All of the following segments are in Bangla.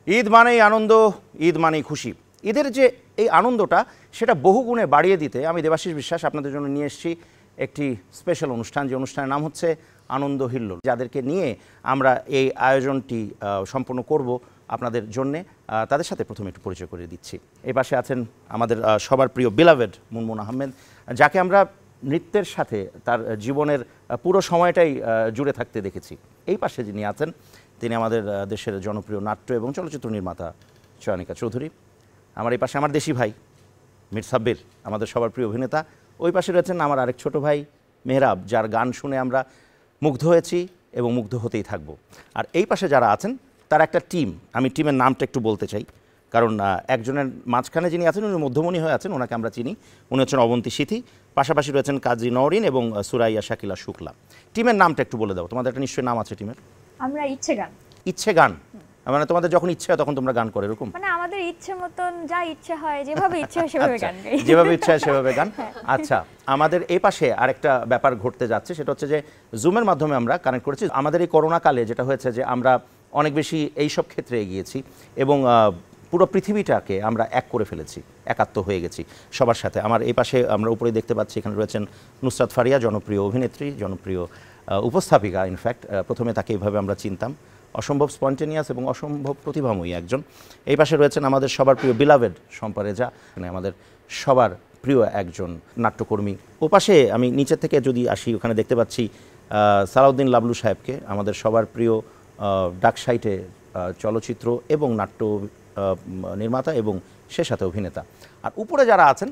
ঈদ মানেই আনন্দ, ঈদ মানেই খুশি। ঈদের যে এই আনন্দটা সেটা বহুগুণে বাড়িয়ে দিতে আমি দেবাশিস বিশ্বাস আপনাদের জন্য নিয়ে এসেছি একটি স্পেশাল অনুষ্ঠান, যে অনুষ্ঠানের নাম হচ্ছে আনন্দ হিল্লোল। যাদেরকে নিয়ে আমরা এই আয়োজনটি সম্পন্ন করব আপনাদের জন্যে, তাদের সাথে প্রথমে একটু পরিচয় করে দিচ্ছি। এই পাশে আছেন আমাদের সবার প্রিয় বেলাভেড মুনমুন আহমেদ, যাকে আমরা নৃত্যের সাথে তার জীবনের পুরো সময়টাই জুড়ে থাকতে দেখেছি। এই পাশে যিনি আছেন তিনি আমাদের দেশের জনপ্রিয় নাট্য এবং চলচ্চিত্র নির্মাতা চয়নিকা চৌধুরী। আমার এই পাশে আমার দেশি ভাই মীর সাব্বির, আমাদের সবার প্রিয় অভিনেতা। ওই পাশে রয়েছেন আমার আরেক ছোট ভাই মেহরাব, যার গান শুনে আমরা মুগ্ধ হয়েছি এবং মুগ্ধ হতেই থাকবো। আর এই পাশে যারা আছেন তার একটা টিম, আমি টিমের নামটা একটু বলতে চাই, কারণ একজনের মাঝখানে যিনি আছেন উনি মধ্যমণি হয়ে আছেন, ওনাকে আমরা চিনি, উনি হচ্ছেন অবন্তী সিথি। পাশাপাশি রয়েছেন কাজী নওরিন এবং সুরাইয়া শাকিলা শুক্লা। টিমের নামটা একটু বলে দাও, তোমাদের একটা নিশ্চয়ই নাম আছে টিমের। আমরা ইচ্ছে গান। ইচ্ছে গান মানে তোমাদের যখন ইচ্ছে হয় তখন তোমরা গান করো এরকম? মানে আমাদের ইচ্ছে মতন যা ইচ্ছে হয়, যেভাবে ইচ্ছে হয় সেভাবে গান গাই। যেভাবে ইচ্ছে হয় সেভাবে গান। আচ্ছা, আমাদের এই পাশে আরেকটা ব্যাপার ঘটতে যাচ্ছে, সেটা হচ্ছে যে জুমের মাধ্যমে আমরা কানেক্ট করেছি। আমাদের এই করোনা কালে যেটা হয়েছে যে আমরা অনেক বেশি এই সব ক্ষেত্রে এগিয়েছি এবং পুরো পৃথিবীটাকে আমরা এক করে ফেলেছি, একাত্ম হয়ে গেছি সবার সাথে। আমার এই পাশে আমরা উপরে দেখতে পাচ্ছি, এখানে রয়েছেন নুসরাত ফারিয়া, জনপ্রিয় অভিনেত্রী, জনপ্রিয় উপস্থাপিকা। ইনফ্যাক্ট প্রথমে তাকে এইভাবে আমরা চিনতাম, অসম্ভব স্পন্টেনিয়াস এবং অসম্ভব প্রতিভাময়ী একজন। এই পাশে রয়েছেন আমাদের সবার প্রিয় বেলাভেড শম্পা রেজা, মানে আমাদের সবার প্রিয় একজন নাট্যকর্মী। ও পাশে আমি নিচের থেকে যদি আসি, ওখানে দেখতে পাচ্ছি সালাউদ্দিন লাবলু সাহেবকে, আমাদের সবার প্রিয় ডাকসাইটে চলচ্চিত্র এবং নাট্য নির্মাতা এবং সে সাথে অভিনেতা। আর উপরে যারা আছেন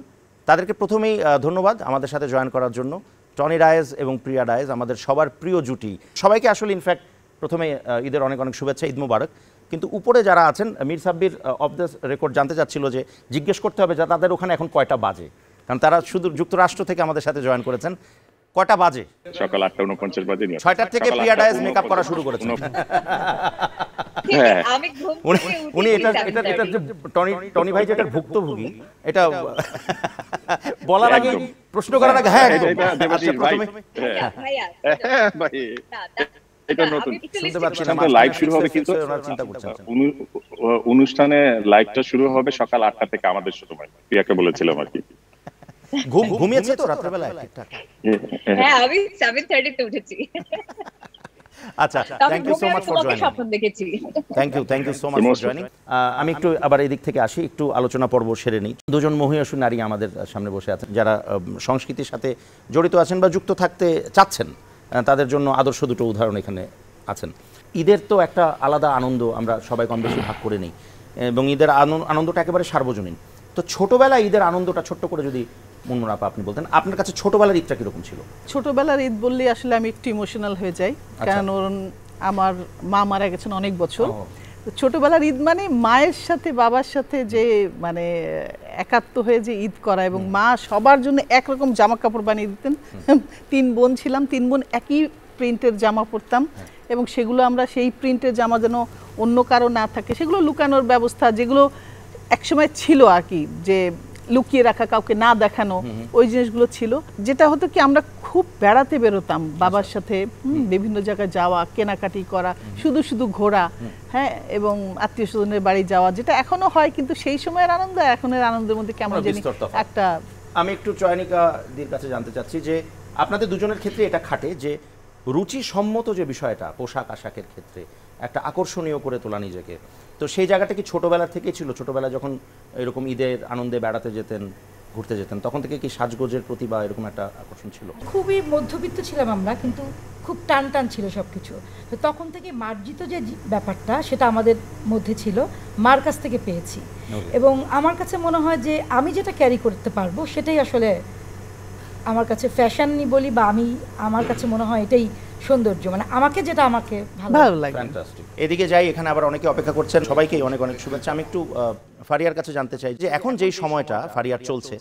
তাদেরকে প্রথমেই ধন্যবাদ আমাদের সাথে জয়েন করার জন্য। টনি ডায়েজ এবং প্রিয়া ডায়েজ, আমাদের সবার প্রিয় জুটি। সবাইকে আসলে ইনফ্যাক্ট প্রথমে ঈদের অনেক অনেক শুভেচ্ছা, ঈদ মোবারক। কিন্তু উপরে যারা আছেন, Mir Sabbir of the record জানতে চাচ্ছিল যে জিজ্ঞেস করতে হবে যে তাদের ওখানে এখন কয়টা বাজে, কারণ তারা শুধু যুক্তরাষ্ট্র থেকে আমাদের সাথে জয়েন করেছেন। কয়টা বাজে? সকাল 8:49 বাজে। 6টার থেকে প্রিয়া ডায়েজ মেকআপ করা শুরু করেছেন। উনি এটা যে টনি ভাই যেটা ভুক্তভোগী, এটা বলার আগে প্রশ্ন করার আগে হ্যাঁ এটা নতুন শুনতে পাচ্ছি না, লাইভ শুরু হবে কিন্তু অনুষ্ঠানে লাইভটা শুরু হবে সকাল 8টা থেকে আমাদের সময়। প্রিয়াকে বলেছিলাম আর কি। ঘুমিয়েছে তো রাতের বেলায় ঠিকঠাক? হ্যাঁ, আমি 7:30 তে উঠেছি। আচ্ছা, thank you so much for joining. স্বপ্ন দেখেছি। Thank you so much for joining. আমি একটু আবার এই দিক থেকে আসি, একটু আলোচনা পর্ব সেরে নিই। দুজন মহিয়সী নারী আমাদের সামনে বসে আছেন, যারা সংস্কৃতির সাথে জড়িত আছেন বা যুক্ত থাকতে চাচ্ছেন। তাদের জন্য আদর্শ দুটো উদাহরণ এখানে আছেন। ঈদের তো একটা আলাদা আনন্দ আমরা সবাই কম বেশি ভাগ করে নিই, এবং ঈদের আনন্দটা একেবারে সার্বজনীন। তো ছোটবেলায় ঈদের আনন্দটা ছোট্ট করে যদি মুনমুন আপা আপনি বলতেন, আপনার কাছে ছোটবেলার ঈদটা কিরকম ছিল? ছোটবেলার ঈদ বললে আসলে আমি একটু ইমোশনাল হয়ে যাই, কারণ আমার মা মারা গেছেন অনেক বছর। ছোটবেলার ঈদ মানে মায়ের সাথে বাবার সাথে যে মানে একাত্ম হয়ে যে ঈদ করা, এবং মা সবার জন্য একরকম জামা কাপড় বানিয়ে দিতেন। 3 বোন ছিলাম, 3 বোন একই প্রিন্টের জামা পরতাম, এবং সেগুলো আমরা সেই প্রিন্টের জামা যেন অন্য কারো না থাকে সেগুলো লুকানোর ব্যবস্থা, যেগুলো একসময় ছিল আর কি, যে লুকিয়ে রাখা, কাউকে না দেখানো, ওই জিনিসগুলো ছিল। যেটা হতো কি, আমরা খুব বেড়াতে বেরোতাম বাবার সাথে, বিভিন্ন জায়গায় যাওয়া, কেনাকাটি করা, শুধু শুধু ঘোরা, হ্যাঁ, এবং আত্মীয় স্বজনের বাড়ি যাওয়া, যেটা এখনো হয়, কিন্তু সেই সময়ের আনন্দ আর এখনের আনন্দের মধ্যে কেমন জানি একটা। আমি একটু চয়নিকাদের কাছে জানতে চাচ্ছি যে আপনাদের দুজনের ক্ষেত্রে এটা খাটে যে রুচি সম্মত যে বিষয়টা পোশাক আশাকের ক্ষেত্রে একটা আকর্ষণীয় করে তোলা নিজেকে, তো সেই জায়গাটা কি ছোটবেলা থেকেই ছিল? ছোটবেলা যখন এরকম ঈদের আনন্দে বেড়াতে যেতেন, ঘুরতে যেতেন, তখন থেকে কি সাজগোজের প্রতি বা এরকম একটা আকর্ষণ ছিল? খুবই মধ্যবিত্ত ছিলাম আমরা, কিন্তু খুব টান টান ছিল সব কিছু। তো তখন থেকে মার্জিত যে ব্যাপারটা সেটা আমাদের মধ্যে ছিল, মার কাছ থেকে পেয়েছি। এবং আমার কাছে মনে হয় যে আমি যেটা ক্যারি করতে পারবো সেটাই আসলে আমার কাছে ফ্যাশনই বলি, বা আমার কাছে মনে হয় এটাই সৌন্দর্য, মানে আমাকে যেটা আমাকে ভালো লাগে। ফ্যান্টাস্টিক। এদিকে যাই, এখানে আবার অনেকে অপেক্ষা করছেন, সবাইকেই অনেক অনেক শুভেচ্ছা। আমি একটু ফারিয়ার কাছে জানতে চাই যে এখন যেই সময়টা ফারিয়ার চলছে,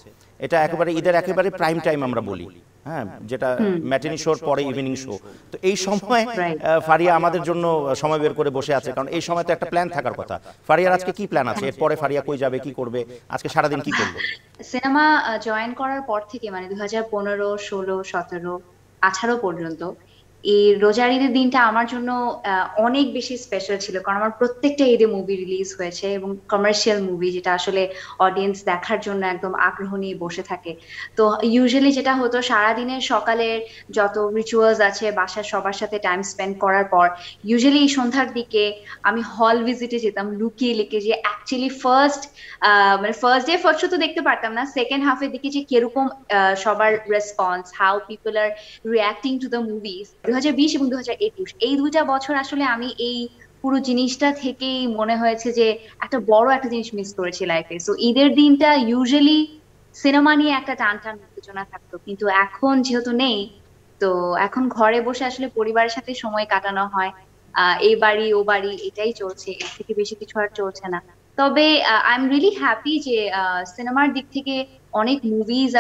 এটা একেবারে ঈদের একেবারে প্রাইম টাইম আমরা বলি, হ্যাঁ, যেটা ম্যাটিনি শোর পরে ইভিনিং শো। তো এই সময় ফারিয়া আমাদের জন্য সময় বের করে বসে আছে, কারণ এই সময় তো একটা প্ল্যান থাকার কথা। ফারিয়ার আজকে কি প্ল্যান আছে? এরপরে ফারিয়া কই যাবে, কি করবে, আজকে সারাদিন কি করবে? সিনেমা জয়েন করার পর থেকে, মানে 2015, 16, 17, 18 পর্যন্ত এই রোজার ঈদের দিনটা আমার জন্য অনেক বেশি স্পেশাল ছিল, কারণ আমার প্রত্যেকটা ঈদে মুভি রিলিজ হয়েছে এবং কমার্শিয়াল মুভি, যেটা আসলে অডিয়েন্স দেখার জন্য একদম আগ্রহ নিয়ে বসে থাকে। তো ইউজুয়ালি যেটা হতো, সারাদিনের সকালের যত রিচুয়ালস আছে বাসার সবার সাথে টাইম স্পেন্ড করার পর ইউজুয়ালি এই সন্ধ্যার দিকে আমি হল ভিজিটে যেতাম লুকিয়ে লিখে, যে actually first day first show তো দেখতে পারতাম না, সেকেন্ড হাফের দিকে যে কিরকম সবার response, how people are reacting to the movies. 2020 এবং 2021 এই 2টা বছর আসলে আমি এই পুরো জিনিসটা থেকেই মনে হয়েছে যে একটা বড় একটা জিনিস মিস করেছি লাইফে। সো ঈদের দিনটা ইউজুয়ালি সিনেমা নিয়ে একটা টান টান উত্তেজনা থাকতো, কিন্তু এখন যেহেতু নেই, তো এখন ঘরে বসে আসলে পরিবারের সাথে সময় কাটানো হয়, এই বাড়ি ও বাড়ি এটাই চলছে, এর থেকে বেশি কিছু আর চলছে না। তবে আই এম রিয়েলি হ্যাপি যে সিনেমার দিক থেকে অনেক movies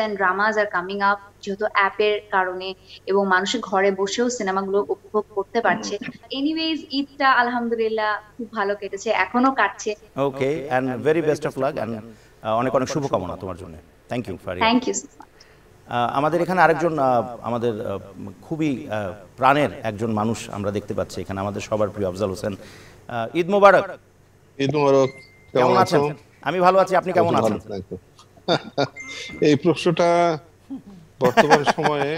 and dramas are coming up, যেহেতু অ্যাপের কারণে, এবং মানুষের ঘরে বসেও সিনেমাগুলো উপভোগ করতে পারছে। এনিওয়েজ, ঈদটা আলহামদুলিল্লাহ খুব ভালো কেটেছে, এখনো কাটছে। Okay, and very best of luck, and অনেক অনেক শুভকামনা তোমার জন্য। Thank you Faria. Thank you. আমাদের এখানে আরেকজন আমাদের খুবই প্রাণের একজন মানুষ আমরা দেখতে পাচ্ছি এখানে, আমাদের সবার প্রিয় আফজাল হোসেন। ঈদ মোবারক। ঈদ মোবারক। কেমন আছেন? আমি ভালো আছি, আপনি কেমন আছেন? এই প্রশ্নটা বর্তমান সময়ে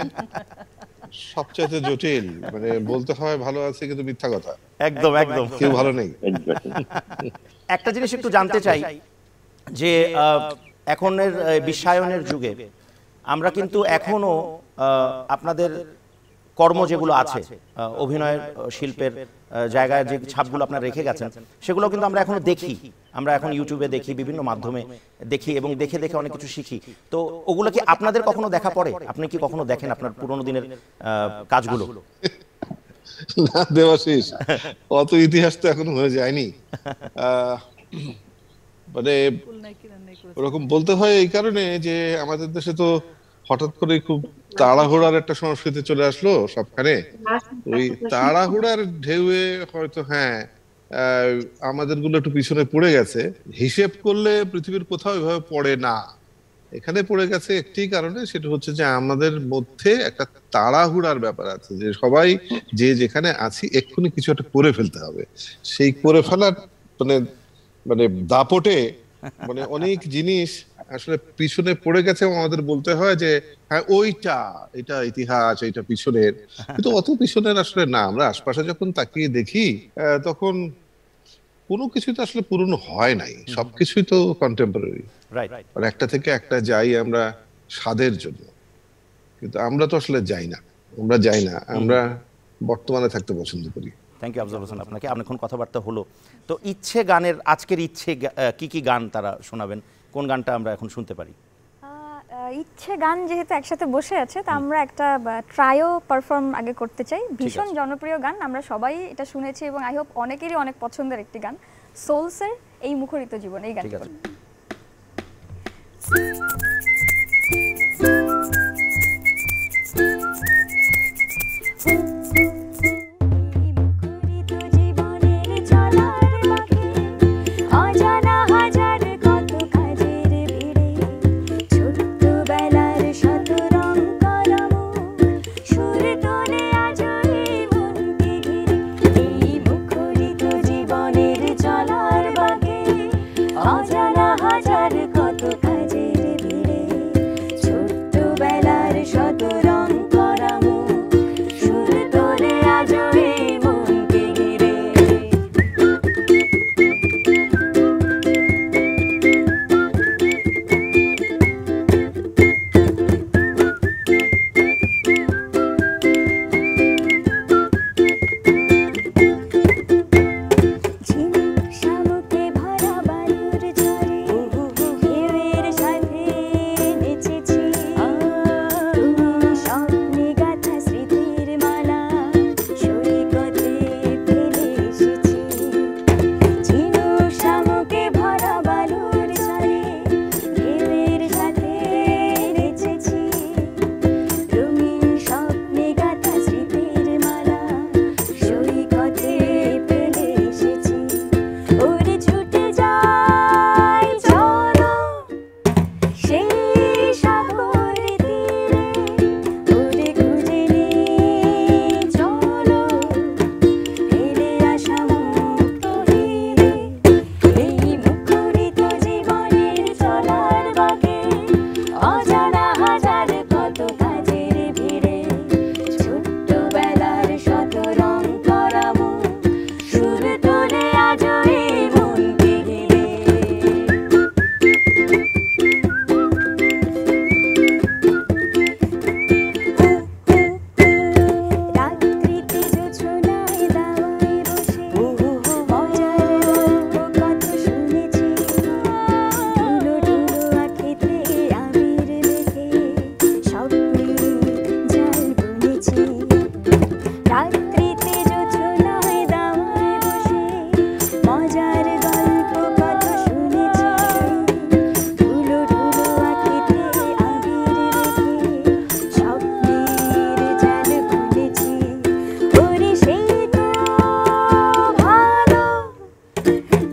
সবচেয়ে জটিল, মানে বলতে হয় ভালো আছে কিন্তু মিথ্যা কথা। একদম একদম, কেউ ভালো নেই। একটা জিনিস একটু জানতে চাই যে এখনের বিশ্বায়নের যুগে আমরা কিন্তু এখনো আপনাদের কর্ম যেগুলো আছে, অভিনয়ের শিল্পের জায়গায় যে ছাপগুলো আপনারা রেখে গেছেন, সেগুলো কিন্তু আমরা এখনো দেখি, আমরা এখন ইউটিউবে দেখি, বিভিন্ন মাধ্যমে দেখি, এবং দেখে দেখে অনেক কিছু শিখি। তো ওগুলো কি আপনাদের কখনো দেখা পড়ে? আপনি কি কখনো দেখেন আপনার পুরোনো দিনের কাজগুলো? না দেবাশিস, অত ইতিহাস তো এখনো হয়ে যায়নি। মানে ওরকম বলতে হয় এই কারণে যে আমাদের দেশে তো হঠাৎ করে খুব তাড়াহুড়ার একটা সংস্কৃতি চলে আসলো সবখানে। ওই তাড়াহুড়ার ঢেউয়ে হয়তো আমাদের গুলো একটু পিছনে পড়ে গেছে। হিসেব করলে পৃথিবীর কোথাও এভাবে পড়ে না, এখানে পড়ে গেছে একটি কারণে, সেটা হচ্ছে যে আমাদের মধ্যে একটা তাড়াহুড়ার ব্যাপার আছে, যে সবাই যে যেখানে আছি এক্ষুনি কিছু একটা করে ফেলতে হবে। সেই করে ফেলার মানে দাপটে মানে অনেক জিনিস আসলে পিছনে পড়ে গেছে, এবং আমাদের বলতে হয় যে হ্যাঁ এটা ইতিহাস, এটা পিছনের, কিন্তু অত পিছনের আসলে না। আমরা আশপাশে যখন তাকিয়ে দেখি তখন কোনো কিছুই তো আসলে পুরনো হয় নাই, সবকিছুই তো কন্টেম্পোরারি। আর একটা থেকে একটা যাই আমরা স্বাদের জন্য, কিন্তু আমরা তো আসলে যাই না, আমরা বর্তমানে থাকতে পছন্দ করি। থ্যাংক ইউ আফজাল হোসেন আপনাকে। অনেকক্ষণ কথাবার্তা হলো। তো ইচ্ছে গানের আজকের ইচ্ছে কি কি গান তারা শোনাবেন? কোন গানটা আমরা এখন শুনতে পারি? ইচ্ছে গান যেহেতু একসাথে বসে আছে, তো আমরা একটা ট্রায়ো পারফর্ম আগে করতে চাই। ভীষণ জনপ্রিয় গান, আমরা সবাই এটা শুনেছি এবং আই হোপ অনেকেরই অনেক পছন্দের একটি গান, সোলসের এই মুখরিত জীবন, এই গানটা। অজানা হাজার কত কাজের ভিড়ে, ছোট্ট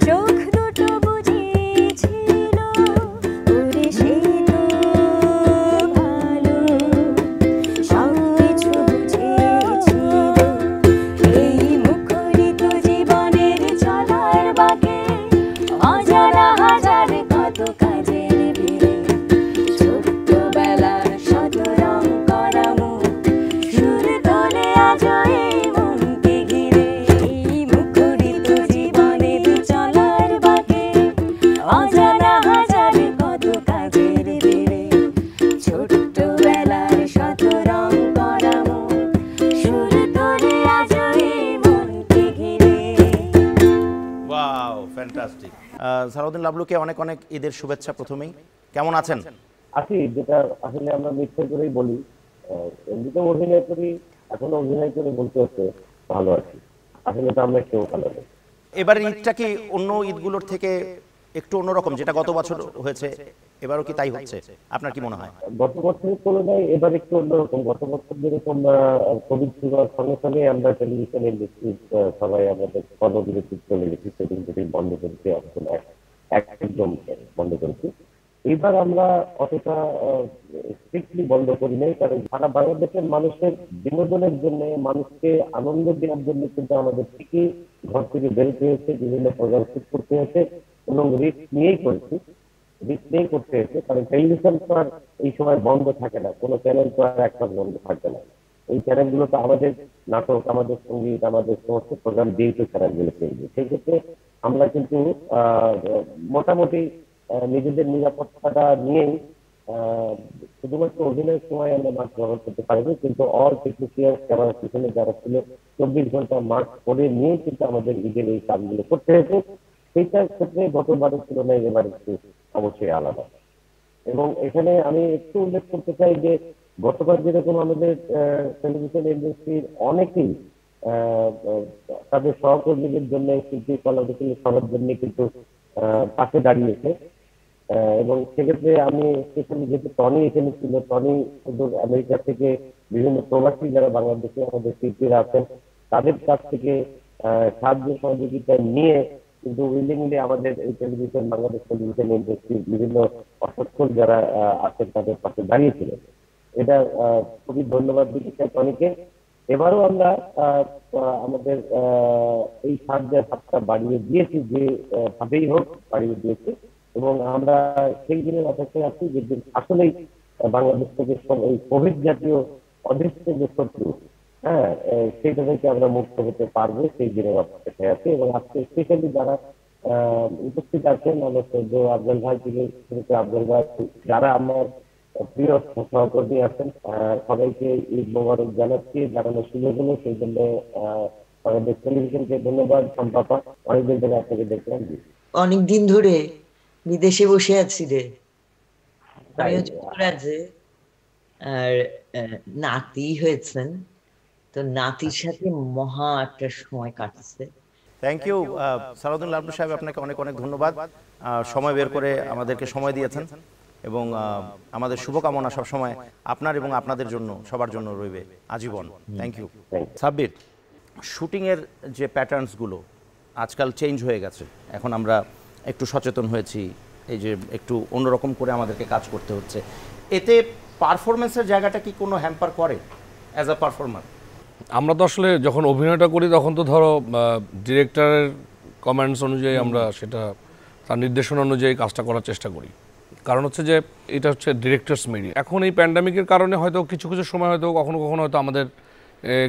চোখ দুটো বুঝেছিল ওরে সেই তো ভালো সব কিছু বুঝেছিল এই মুখরিত জীবনের চলার বাঁকে অজানা হাজার কত কাজের ভিড়ে ছোট্টবেলার শত রং করা মুখ সুর তোলে আজ এই মনকে ঘিরে এই মুখরিত জীবনের চলার বাঁকে অজানা হাজার কত কাজের ভিড়ে ছোট্টবেলার শত রং করা মুখ সুর তোলে আজ এই মনকে ঘিরে। Wow fantastic. সালাউদ্দিন লাবলুকে অনেক অনেক ঈদের শুভেচ্ছা। প্রথমেই কেমন আছেন? আছি, যেটা আসলে আমরা মিথ্যে করেই বলি, এমনিতে অভিনয় করি, এখন অভিনয় করে বলতে হচ্ছে ভালো আছি, আসলে তো আমরা কেউ ভালো নেই। এবারে ঈদটা কি অন্য ঈদগুলোর থেকে একটু অন্যরকম, যেটা গত বছর হয়েছে এবারও কি তাই হচ্ছে? আপনার কি মনে হয়? গত বছরের তুলনায় এবার একটু অন্যরকম। গত বছর যেরকম কোভিড শুরুর সঙ্গে সঙ্গে আমরা টেলিভিশন ইন্ডাস্ট্রি সবাই আমাদের কর্মবিরতি চলে গেছি, সেদিন থেকে বন্ধ করেছি, একদম বন্ধ করেছি। এবার আমরা অতটা স্ট্রিক্টলি বন্ধ করি নাই, কারণ সারা বাংলাদেশের মানুষের বিনোদনের জন্য, মানুষকে আনন্দ দেওয়ার জন্য কিন্তু আমাদের ঠিকই ঘর থেকে বেরোতে হয়েছে, বিভিন্ন প্রোগ্রাম শুট করতে হয়েছে এবং রিস্ক নিয়েই করেছি, রিস্ক নিয়েই করতে হয়েছে। কারণ টেলিভিশন তো আর এই সময় বন্ধ থাকে না, কোনো চ্যানেল তো আর একবার বন্ধ থাকবে না। এই চ্যানেলগুলো তো আমাদের নাটক, আমাদের সঙ্গীত, আমাদের সমস্ত প্রোগ্রাম দিয়েই তো চ্যানেলগুলো চলবে। সেই ক্ষেত্রে আমরা কিন্তু মোটামুটি নিজেদের নিরাপত্তাটা নিয়েই শুধুমাত্র অভিনয়ের সময় আমরা মাস্ক ব্যবহার করতে পারিনি, কিন্তু অল টেকনিশিয়ান ক্যামেরার পিছনে যারা ছিল 24 ঘন্টা মাস্ক পরে নিয়ে কিন্তু আমাদের ঈদের এই কাজগুলো করতে হয়েছে। সেইটার ক্ষেত্রে গতবারের তুলনায় এবার একটু অবশ্যই আলাদা। এবং এখানে আমি একটু উল্লেখ করতে চাই যে গতবার যেরকম আমাদের টেলিভিশন ইন্ডাস্ট্রির অনেকেই তাদের সহকর্মীদের জন্য শিল্পী কলাকুশলী সবার জন্য কিন্তু পাশে দাঁড়িয়েছে। এবং সেক্ষেত্রে আমি স্পেশালি যেহেতু টনি এখানে ছিল, টনি শুধু আমেরিকা থেকে বিভিন্ন প্রবাসী যারা বাংলাদেশে আমাদের শিল্পীরা আছেন তাদের কাছ থেকে সাহায্য সহযোগিতা নিয়ে কিন্তু উইলিংলি আমাদের এই টেলিভিশন, বাংলাদেশ টেলিভিশন ইন্ডাস্ট্রির বিভিন্ন অসচ্ছল যারা আছেন তাদের পাশে দাঁড়িয়েছিলেন। এটা খুবই ধন্যবাদ দিতে চাই টনিকে। এবারও আমরা আমাদের এই সাহায্যের হাতটা বাড়িয়ে দিয়েছি, যে ভাবেই হোক বাড়িয়ে দিয়েছি, এবং আমরা সেই দিনের অপেক্ষায় আছি যেদিন আসলেই বাংলাদেশ থেকে এই কোভিড জাতীয় অদৃশ্য যে শত্রু, সেইটা থেকে আমরা মুক্ত হতে পারবো, সেই দিনের অপেক্ষায় আছি। এবং আজকে স্পেশালি যারা উপস্থিত আছেন, আমার সদ্য আফজাল ভাই থেকে আফজাল ভাই, যারা আমার প্রিয় সহকর্মী আছেন, সবাইকে ঈদ মোবারক জানাচ্ছি, জানানোর সুযোগ হলো, সেই জন্য আমাদের টেলিভিশনকে ধন্যবাদ। সম্পাপা, অনেকদিন ধরে আপনাকে দেখলাম। অনেকদিন ধরে বিদেশে বসে আছি রে, যুক্তরাজ্যে, আর নাতি হয়েছেন, তো নাতির সাথে মহা একটা সময় কাটছে। থ্যাংক ইউ সালাউদ্দিন লাবলু সাহেব, আপনাকে অনেক অনেক ধন্যবাদ, সময় বের করে আমাদেরকে সময় দিয়েছেন, এবং আমাদের শুভকামনা সবসময় আপনার এবং আপনাদের জন্য, সবার জন্য রইবে আজীবন। Thank you. সাব্বির, শুটিংয়ের যে প্যাটার্নসগুলো আজকাল চেঞ্জ হয়ে গেছে, এখন আমরা একটু সচেতন হয়েছি, এই যে একটু অন্যরকম করে আমাদেরকে কাজ করতে হচ্ছে, এতে পারফরমেন্সের জায়গাটা কি কোনো হ্যাম্পার করে অ্যাজ আ পারফর্মার? আমরা তো আসলে যখন অভিনয়টা করি তখন তো ধরো ডিরেক্টরের কমেন্টস অনুযায়ী আমরা সেটা তার নির্দেশনা অনুযায়ী কাজটা করার চেষ্টা করি। কারণ হচ্ছে যে এটা হচ্ছে ডিরেক্টরস মিডিয়া। এখন এই প্যান্ডামিকের কারণে হয়তো কিছু কিছু সময় হয়তো কখনো কখনো হয়তো আমাদের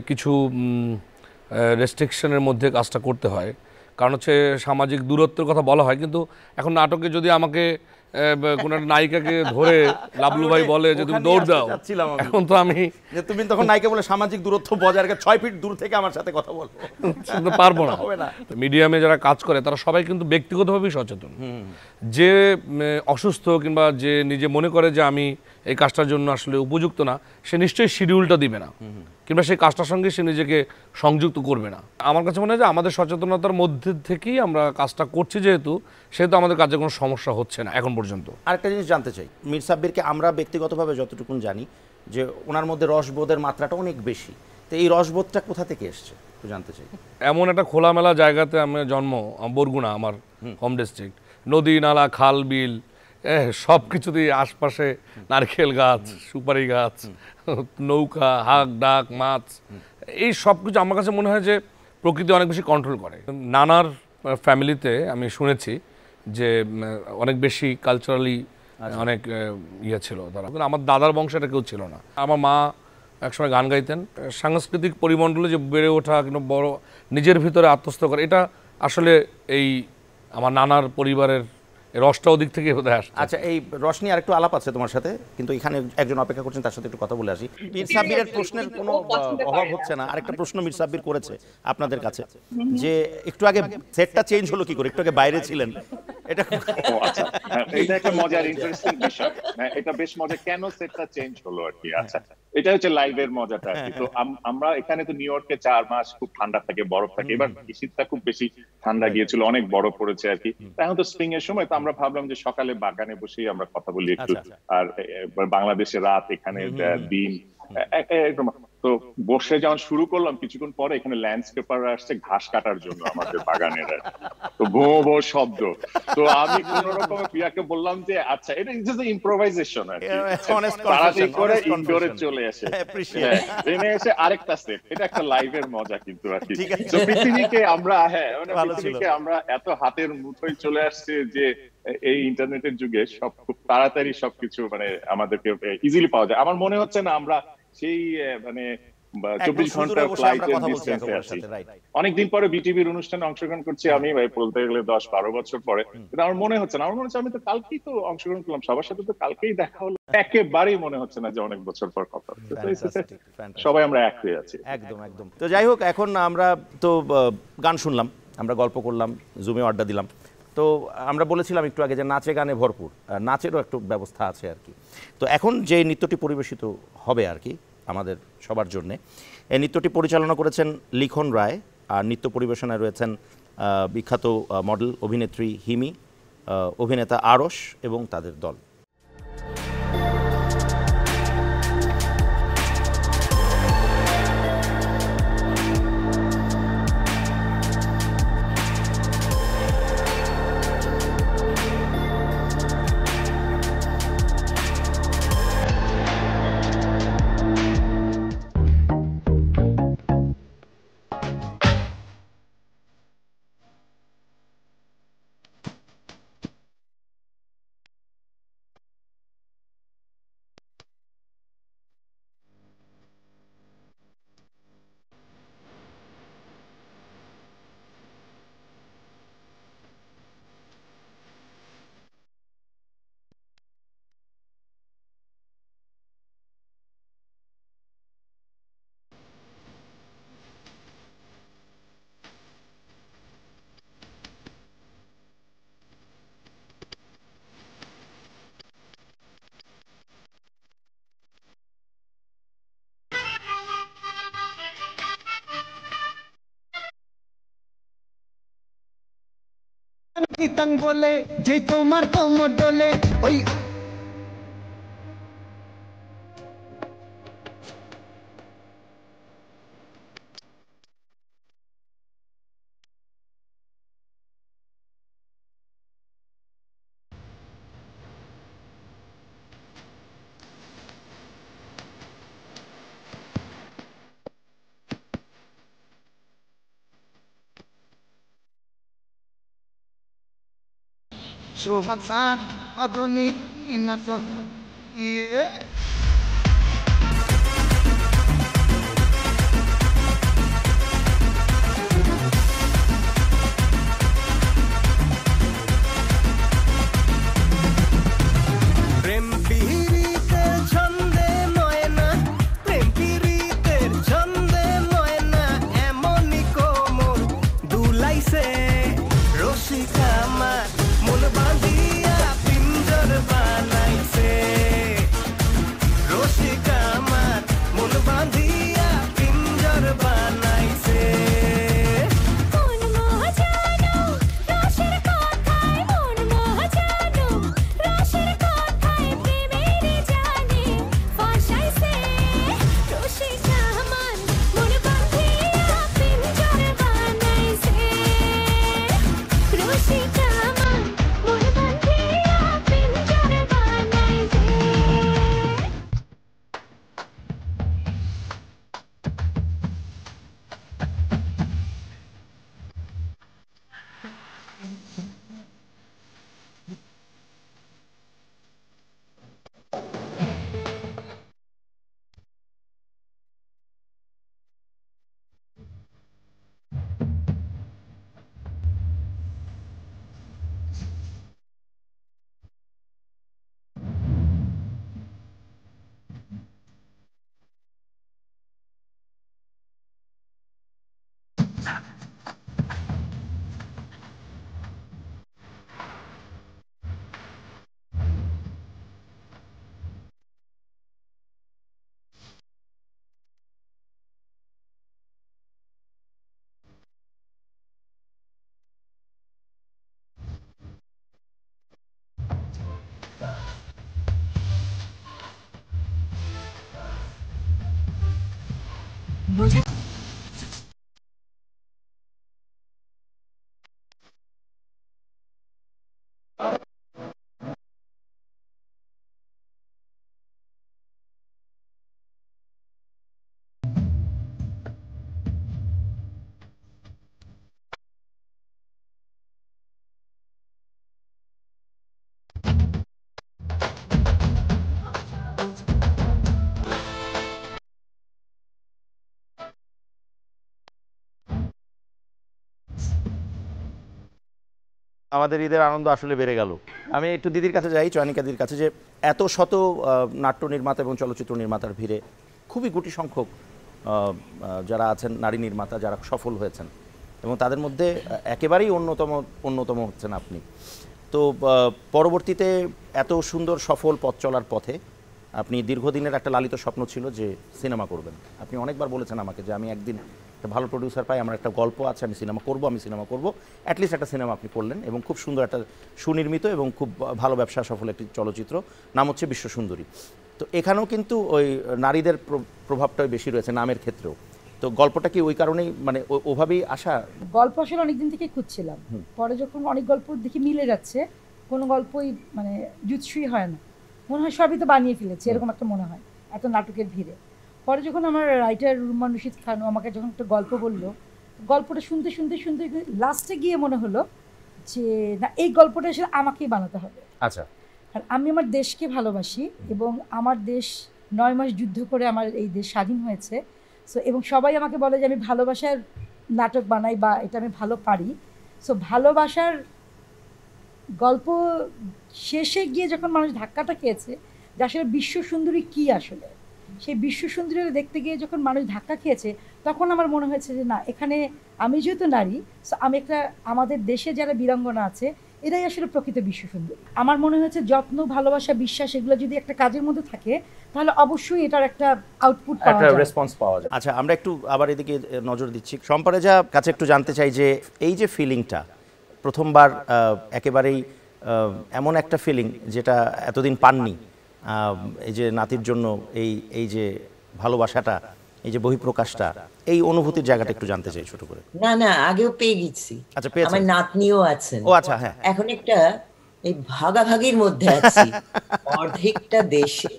কিছু রেস্ট্রিকশনের মধ্যে কাজটা করতে হয়, কারণ হচ্ছে সামাজিক দূরত্বের কথা বলা হয়। কিন্তু এখন নাটকে যদি আমাকে কোন একটা নায়িকাকে ধরে লাবলু ভাই বলে যে তুমি দৌড় দাও, এখন তো আমি তুমি তখন নায়িকা বলে সামাজিক দূরত্ব বজায় রেখে 6 ফিট দূর থেকে আমার সাথে কথা বলবো, পারবো না। মিডিয়ামে যারা কাজ করে তারা সবাই কিন্তু ব্যক্তিগতভাবেই সচেতন। যে অসুস্থ কিংবা যে নিজে মনে করে যে আমি এই কাজটার জন্য আসলে উপযুক্ত না, সে নিশ্চয়ই শিডিউলটা দিবে না, কিংবা সেই কাজটার সঙ্গে সে নিজেকে সংযুক্ত করবে না। আমার কাছে মনে হয় যে আমাদের সচেতনতার মধ্যে থেকেই আমরা কাজটা করছি, যেহেতু সেহেতু আমাদের কাজে কোনো সমস্যা হচ্ছে না এখন পর্যন্ত। আরেকটা জিনিস জানতে চাই, মীর সাব্বিরকে আমরা ব্যক্তিগতভাবে যতটুকু জানি যে ওনার মধ্যে রসবোধের মাত্রাটা অনেক বেশি, তো এই রসবোধটা কোথা থেকে এসছে একটু জানতে চাই। এমন একটা খোলামেলা জায়গাতে আমার জন্ম, বরগুনা আমার হোম ডিস্ট্রিক্ট, নদী নালা খাল বিল সব কিছুতেই আশপাশে নারকেল গাছ, সুপারি গাছ, নৌকা, হাঁক ডাক, মাছ, এই সব কিছু আমার কাছে মনে হয় যে প্রকৃতি অনেক বেশি কন্ট্রোল করে। নানার ফ্যামিলিতে আমি শুনেছি যে অনেক বেশি কালচারালি অনেক ইয়ে ছিল তারা, আমার দাদার বংশটা কেউ ছিল না। আমার মা একসময় গান গাইতেন। সাংস্কৃতিক পরিমণ্ডলে যে বেড়ে ওঠা কিন্তু বড় নিজের ভিতরে আত্মস্থ করে, এটা আসলে এই আমার নানার পরিবারের রসটা ওদিক থেকে বোধহয় আসছে। আচ্ছা, এই রস নিয়ে আরেকটু আলাপ আছে তোমার সাথে, কিন্তু এখানে একজন অপেক্ষা করছেন, তার সাথে একটু কথা বলে আসি। মীর সাব্বিরের প্রশ্নের কোনো অভাব হচ্ছে না। আরেকটা প্রশ্ন মীর সাব্বির করেছে আপনাদের কাছে যে একটু আগে সেটটা চেঞ্জ হলো কি করে, একটু আগে বাইরে ছিলেন, এটা আচ্ছা, এটা একটা মজার ইন্টারেস্টিং বিষয়। এটা বেশ মজা, কেন সেটটা চেঞ্জ হলো আর কি। আচ্ছা, এটা হচ্ছে লাইভের মজাটা আর কি। তো আমরা এখানে তো নিউ ইয়র্কে 4 মাস খুব ঠান্ডা থাকে, বরফ থাকে। এবার শীতটা খুব বেশি ঠান্ডা গিয়েছিল, অনেক বরফ পড়েছে আর কি। এখন তো স্প্রিং এর সময়, তো আমরা ভাবলাম যে সকালে বাগানে বসেই আমরা কথা বলি একটু। আর বাংলাদেশের রাত, এখানে দিন, তো বসে যখন শুরু করলাম, কিছুক্ষণ পরে এখানে ল্যান্ডস্কেপার আসছে ঘাস কাটার জন্য আমাদের বাগানের, তো ভো ভো শব্দ। তো আমি কোন রকম প্রিয়াকে বললাম যে আচ্ছা, এটা ইজ জাস্ট ইম্প্রোভাইজেশন আর কি, তাড়াতাড়ি করে ইনডোরে চলে আসে, ট্রেনে এসে আরেকটা সেট। এটা একটা লাইভের মজা কিন্তু আর কি। তো পৃথিবীকে আমরা মানে পৃথিবীকে আমরা এত হাতের মুঠোয় চলে আসছে যে এই ইন্টারনেটের যুগে সব খুব তাড়াতাড়ি সবকিছু মানে আমাদেরকে ইজিলি পাওয়া যায়। আমার মনে হচ্ছে না আমরা সেই মানে 24 ঘন্টার ফ্লাইটের ডিসটেন্সে আছি। অনেকদিন পরে বিটিভির অনুষ্ঠানে অংশগ্রহণ করছি আমি, ভাই বলতে গেলে 10-12 বছর পরে। কিন্তু আমার মনে হচ্ছে না, আমার মনে হচ্ছে আমি তো কালকেই তো অংশগ্রহণ করলাম, সবার সাথে তো কালকেই দেখা হলো। একেবারেই মনে হচ্ছে না যে অনেক বছর পর কথা হচ্ছে। সবাই আমরা এক হয়ে আছি। একদম একদম। তো যাই হোক, এখন আমরা তো গান শুনলাম, আমরা গল্প করলাম, জুমে আড্ডা দিলাম। তো আমরা বলেছিলাম একটু আগে যে নাচে গানে ভরপুর, নাচেরও একটু ব্যবস্থা আছে আর কি। তো এখন যে নৃত্যটি পরিবেশিত হবে আর কি আমাদের সবার জন্যে, এই নৃত্যটি পরিচালনা করেছেন লিখন রায়, আর নৃত্য পরিবেশনায় রয়েছেন বিখ্যাত মডেল অভিনেত্রী হিমি, অভিনেতা আরশ এবং তাদের দল। বলে যে তোমার কোমর ডোলে ওই Sufatan adoni inaton iye prem pirite chande moyna prem pirite chande moyna emoni komor dulaise roshika ma mon bandiya pinjar banaise হাসিটা আমার মন বাঁধিয়া পিঞ্জর বানাই যে আমাদের ঈদের আনন্দ আসলে বেড়ে গেল। আমি একটু দিদির কাছে যাই, চয়নিকা দিদির কাছে, যে এত শত নাট্য নির্মাতা এবং চলচ্চিত্র নির্মাতার ভিড়ে খুবই গুটি সংখ্যক যারা আছেন নারী নির্মাতা যারা সফল হয়েছেন, এবং তাদের মধ্যে একেবারেই অন্যতম হচ্ছেন আপনি। তো পরবর্তীতে এত সুন্দর সফল পথ চলার পথে আপনি দীর্ঘদিনের একটা লালিত স্বপ্ন ছিল যে সিনেমা করবেন। আপনি অনেকবার বলেছেন আমাকে যে আমি একদিন একটা ভালো প্রডিউসার পাই, আমার একটা গল্প আছে, আমি সিনেমা করব। অ্যাটলিস্ট একটা সিনেমা আপনি করলেন, এবং খুব সুন্দর একটা সুনির্মিত এবং খুব ভালো ব্যবসা সফল একটি চলচ্চিত্র, নাম হচ্ছে বিশ্বসুন্দরী। তো এখানেও কিন্তু ওই নারীদের প্রভাবটাই বেশি রয়েছে নামের ক্ষেত্রেও। তো গল্পটা কি ওই কারণেই মানে ওভাবেই আসা? গল্প আসলে অনেকদিন থেকে খুঁজছিলাম, পরে যখন অনেক গল্প দেখি মিলে যাচ্ছে, কোনো গল্পই মানে জুৎসই হয় না, মনে হয় সবই তো বানিয়ে ফেলেছে, এরকম একটা মনে হয় এত নাটকের ভিড়ে। পরে যখন আমার রাইটার রুমান রশিদ খান আমাকে যখন একটা গল্প বললো, গল্পটা শুনতে লাস্টে গিয়ে মনে হলো যে না, এই গল্পটা আসলে আমাকেই বানাতে হবে। আচ্ছা, আর আমি আমার দেশকে ভালোবাসি, এবং আমার দেশ 9 মাস যুদ্ধ করে আমার এই দেশ স্বাধীন হয়েছে। সো এবং সবাই আমাকে বলে যে আমি ভালোবাসার নাটক বানাই বা এটা আমি ভালো পারি। সো ভালোবাসার গল্প শেষে গিয়ে যখন মানুষ ধাক্কাটা খেয়েছে যে আসলে বিশ্বসুন্দরী কী, আসলে সেই বিশ্বসুন্দরী দেখতে গিয়ে যখন মানুষ ধাক্কা খেয়েছে, তখন আমার মনে হয়েছে যে না, এখানে আমি যেহেতু নারী, সো আমি একটা, আমাদের দেশে যারা বীরাঙ্গনা আছে এরাই আসলে প্রকৃত বিশ্বসুন্দরী। আমার মনে হয়েছে যত্ন, ভালোবাসা, বিশ্বাস এগুলো যদি একটা কাজের মধ্যে থাকে, তাহলে অবশ্যই এটার একটা আউটপুট পাওয়া যায়, রেসপন্স পাওয়া যায়। আচ্ছা, আমরা একটু আবার এদিকে নজর দিচ্ছি। সম্পারেজা কাছে একটু জানতে চাই যে এই যে ফিলিংটা প্রথমবার একেবারেই এমন একটা ফিলিং যেটা এতদিন পাননি, এই যে নাতির জন্য এই যে ভালোবাসাটা, এই যে বহিঃপ্রকাশটা, এই অনুভূতির জায়গাটা একটু জানতে চাই ছোট করে। না আগেও পেয়ে গেছি। আচ্ছা, পেয়েছেন? আমার নাতনিও আছেন। ও আচ্ছা, হ্যাঁ। এখন একটা এই ভাগাভাগির মধ্যে আছি, অর্ধেকটা দেশে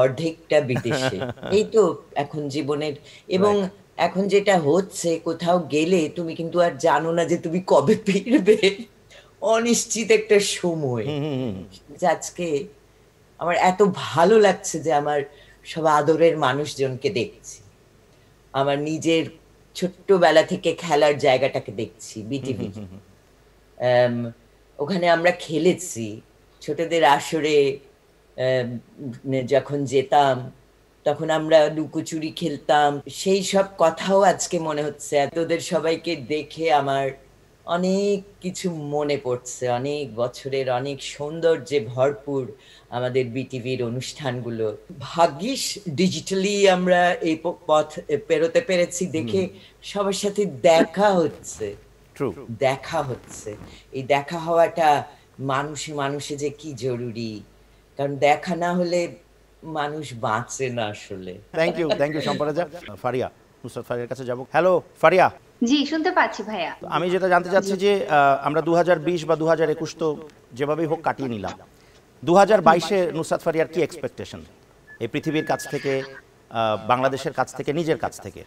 অর্ধেকটা বিদেশে, এই তো এখন জীবনের। এবং এখন যেটা হচ্ছে, কোথাও গেলে তুমি কিন্তু আর জানো না যে তুমি কবে ফিরবে, অনিশ্চিত একটা সময়। আজকে আমার এত ভালো লাগছে যে আমার সব আদরের মানুষজনকে দেখছি, আমার নিজের ছোট্টবেলা থেকে খেলার জায়গাটাকে দেখছি, বিটিভি। ওখানে আমরা খেলেছি ছোটদের আসরে, যখন যেতাম তখন আমরা লুকোচুরি খেলতাম, সেই সব কথাও আজকে মনে হচ্ছে। এতদের সবাইকে দেখে আমার অনেক কিছু মনে পড়ছে, অনেক বছরের অনেক সৌন্দর্যে ভরপুর আমাদের বিটিভির অনুষ্ঠানগুলো। ভাগ্যিস ডিজিটালি আমরা এই পথ পেরোতে পেরেছি, দেখে সবার সাথে দেখা হচ্ছে। এই দেখা হওয়াটা মানুষে যে কি জরুরি, কারণ দেখা না হলে মানুষ বাঁচে না আসলে। থ্যাংক ইউ সম্পারেজা। ফারিয়া, নুসরাত ফারিয়ার কাছে যাব। হ্যালো ফারিয়া, জি শুনতে পাচ্ছি ভাইয়া। আমি যেটা জানতে চাচ্ছি যে আমরা 2020 বা 2021 তো যেভাবেই হোক কাটিয়ে নিলাম, 2022-এ নুসরাত ফারিয়ার কি এক্সপেকটেশন এই পৃথিবীর কাছ থেকে, বাংলাদেশের কাছ থেকে, নিজের কাছ থেকে?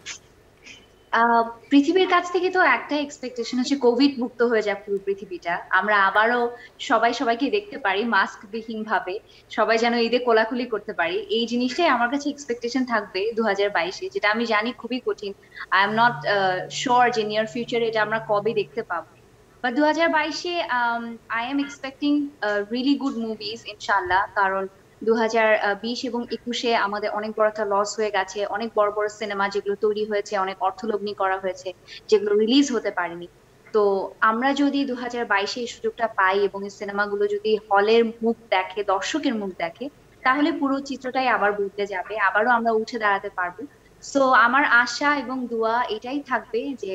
পৃথিবীর কাছ থেকে তো একটা এক্সপেকটেশন হচ্ছে কোভিড মুক্ত হয়ে যাক পুরো পৃথিবীটা, আমরা আবারও সবাইকে দেখতে পারি মাস্ক বিহীন ভাবে, সবাই যেন ঈদে কোলাকুলি করতে পারি, এই জিনিসটাই আমার কাছে এক্সপেকটেশন থাকবে 2022-এ, যেটা আমি জানি খুবই কঠিন। আই এম নট শিওর যে নিয়ার ফিউচারে এটা আমরা কবে দেখতে পাবো, বাট 2022-এ I am expecting really good movies ইনশাআল্লাহ, কারণ 2020 এবং 21-এ আমাদের অনেক বড় একটা লস হয়ে গেছে, অনেক বড় বড় সিনেমা যেগুলো তৈরি হয়েছে, অনেক অর্থলগ্নি করা হয়েছে, যেগুলো রিলিজ হতে পারেনি। তো আমরা যদি 2022-এ এই সুযোগটা পাই এবং এই সিনেমাগুলো যদি হলের মুখ দেখে, দর্শকের মুখ দেখে, তাহলে পুরো চিত্রটাই আবার বদলে যাবে, আবারও আমরা উঠে দাঁড়াতে পারবো। সো আমার আশা এবং দোয়া এটাই থাকবে যে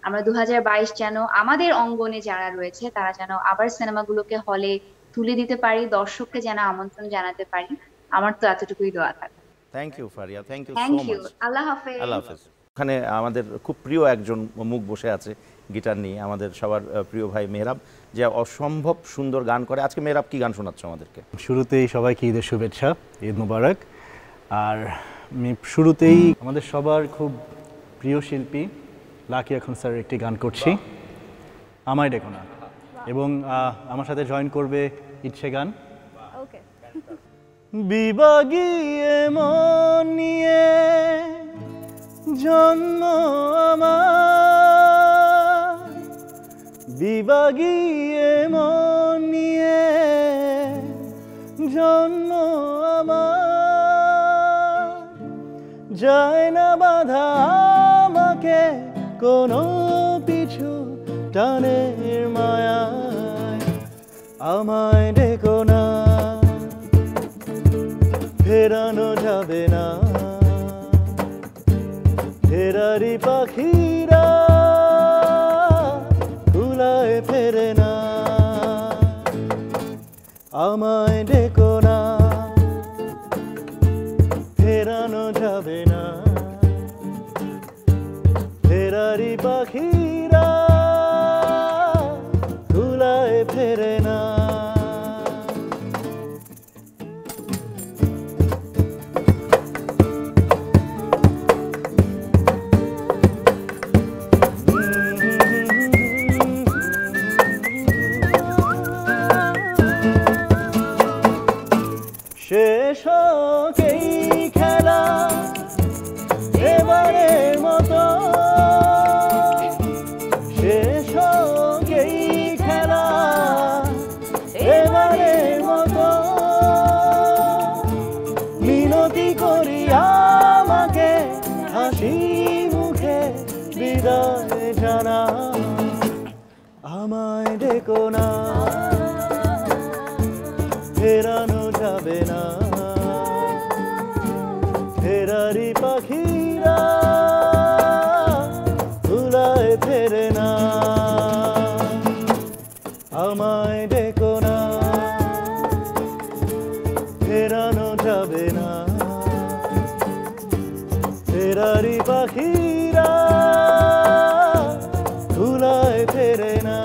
আমরা 2022 যেন আমাদের অঙ্গনে যারা রয়েছে তারা যেন আবার সিনেমাগুলোকে হলে তুলে দিতে পারি, দর্শককে যেন আমন্ত্রণ জানাতে পারি। আমার তো এতটুকুই দোয়া থাকে। Thank you Faria, thank you thank so you, much. Allah হাফেজ। আল্লাহ হাফেজ। ওখানে আমাদের খুব প্রিয় একজন মুখ বসে আছে গিটার নিয়ে, আমাদের সবার প্রিয় ভাই মেহরাব, যে অসম্ভব সুন্দর গান করে। আজকে মেহরাব কি গান শোনাচ্ছ আমাদেরকে? শুরুতেই সবাইকে ঈদের শুভেচ্ছা, ঈদ মুবারক। আর আমি শুরুতেই আমাদের সবার খুব প্রিয় শিল্পী লাকিয়া খান স্যারের একটি গান করছি, আমায় ডেকো না, এবং আমার সাথে জয়েন করবে ইচ্ছে গান। ওকে। বিভাগীয় মন নিয়ে জন্ম আমার, বিভাগীয় মন নিয়ে জন্ম আমার, যায় না বাধা আমাকে কোনো পিছু টানের মায়ায়, আমায় ডেকো না, ফেরানো যাবে না, ফেরারি পাখিরা ধুলায় ফেরে না, আমায় ডেকো না, ফেরানো যাবে না, ফেরারি পাখিরা ধুলায় ফেরে না। শেষ হোক এই খেলা এবারের মতো, শেষ হোক এই খেলা এবারের মতো, মিনতি করি আমাকে হাসি মুখে বিদায় জানা, আমায় ডেকো না, ফেরানো যাবে না, ফেরারি পাখিরা ধুলায় ফেরে না, আমায় ডেকো না, ফেরানো যাবে না, ফেরারি পাখিরা ধুলায় ফেরে না।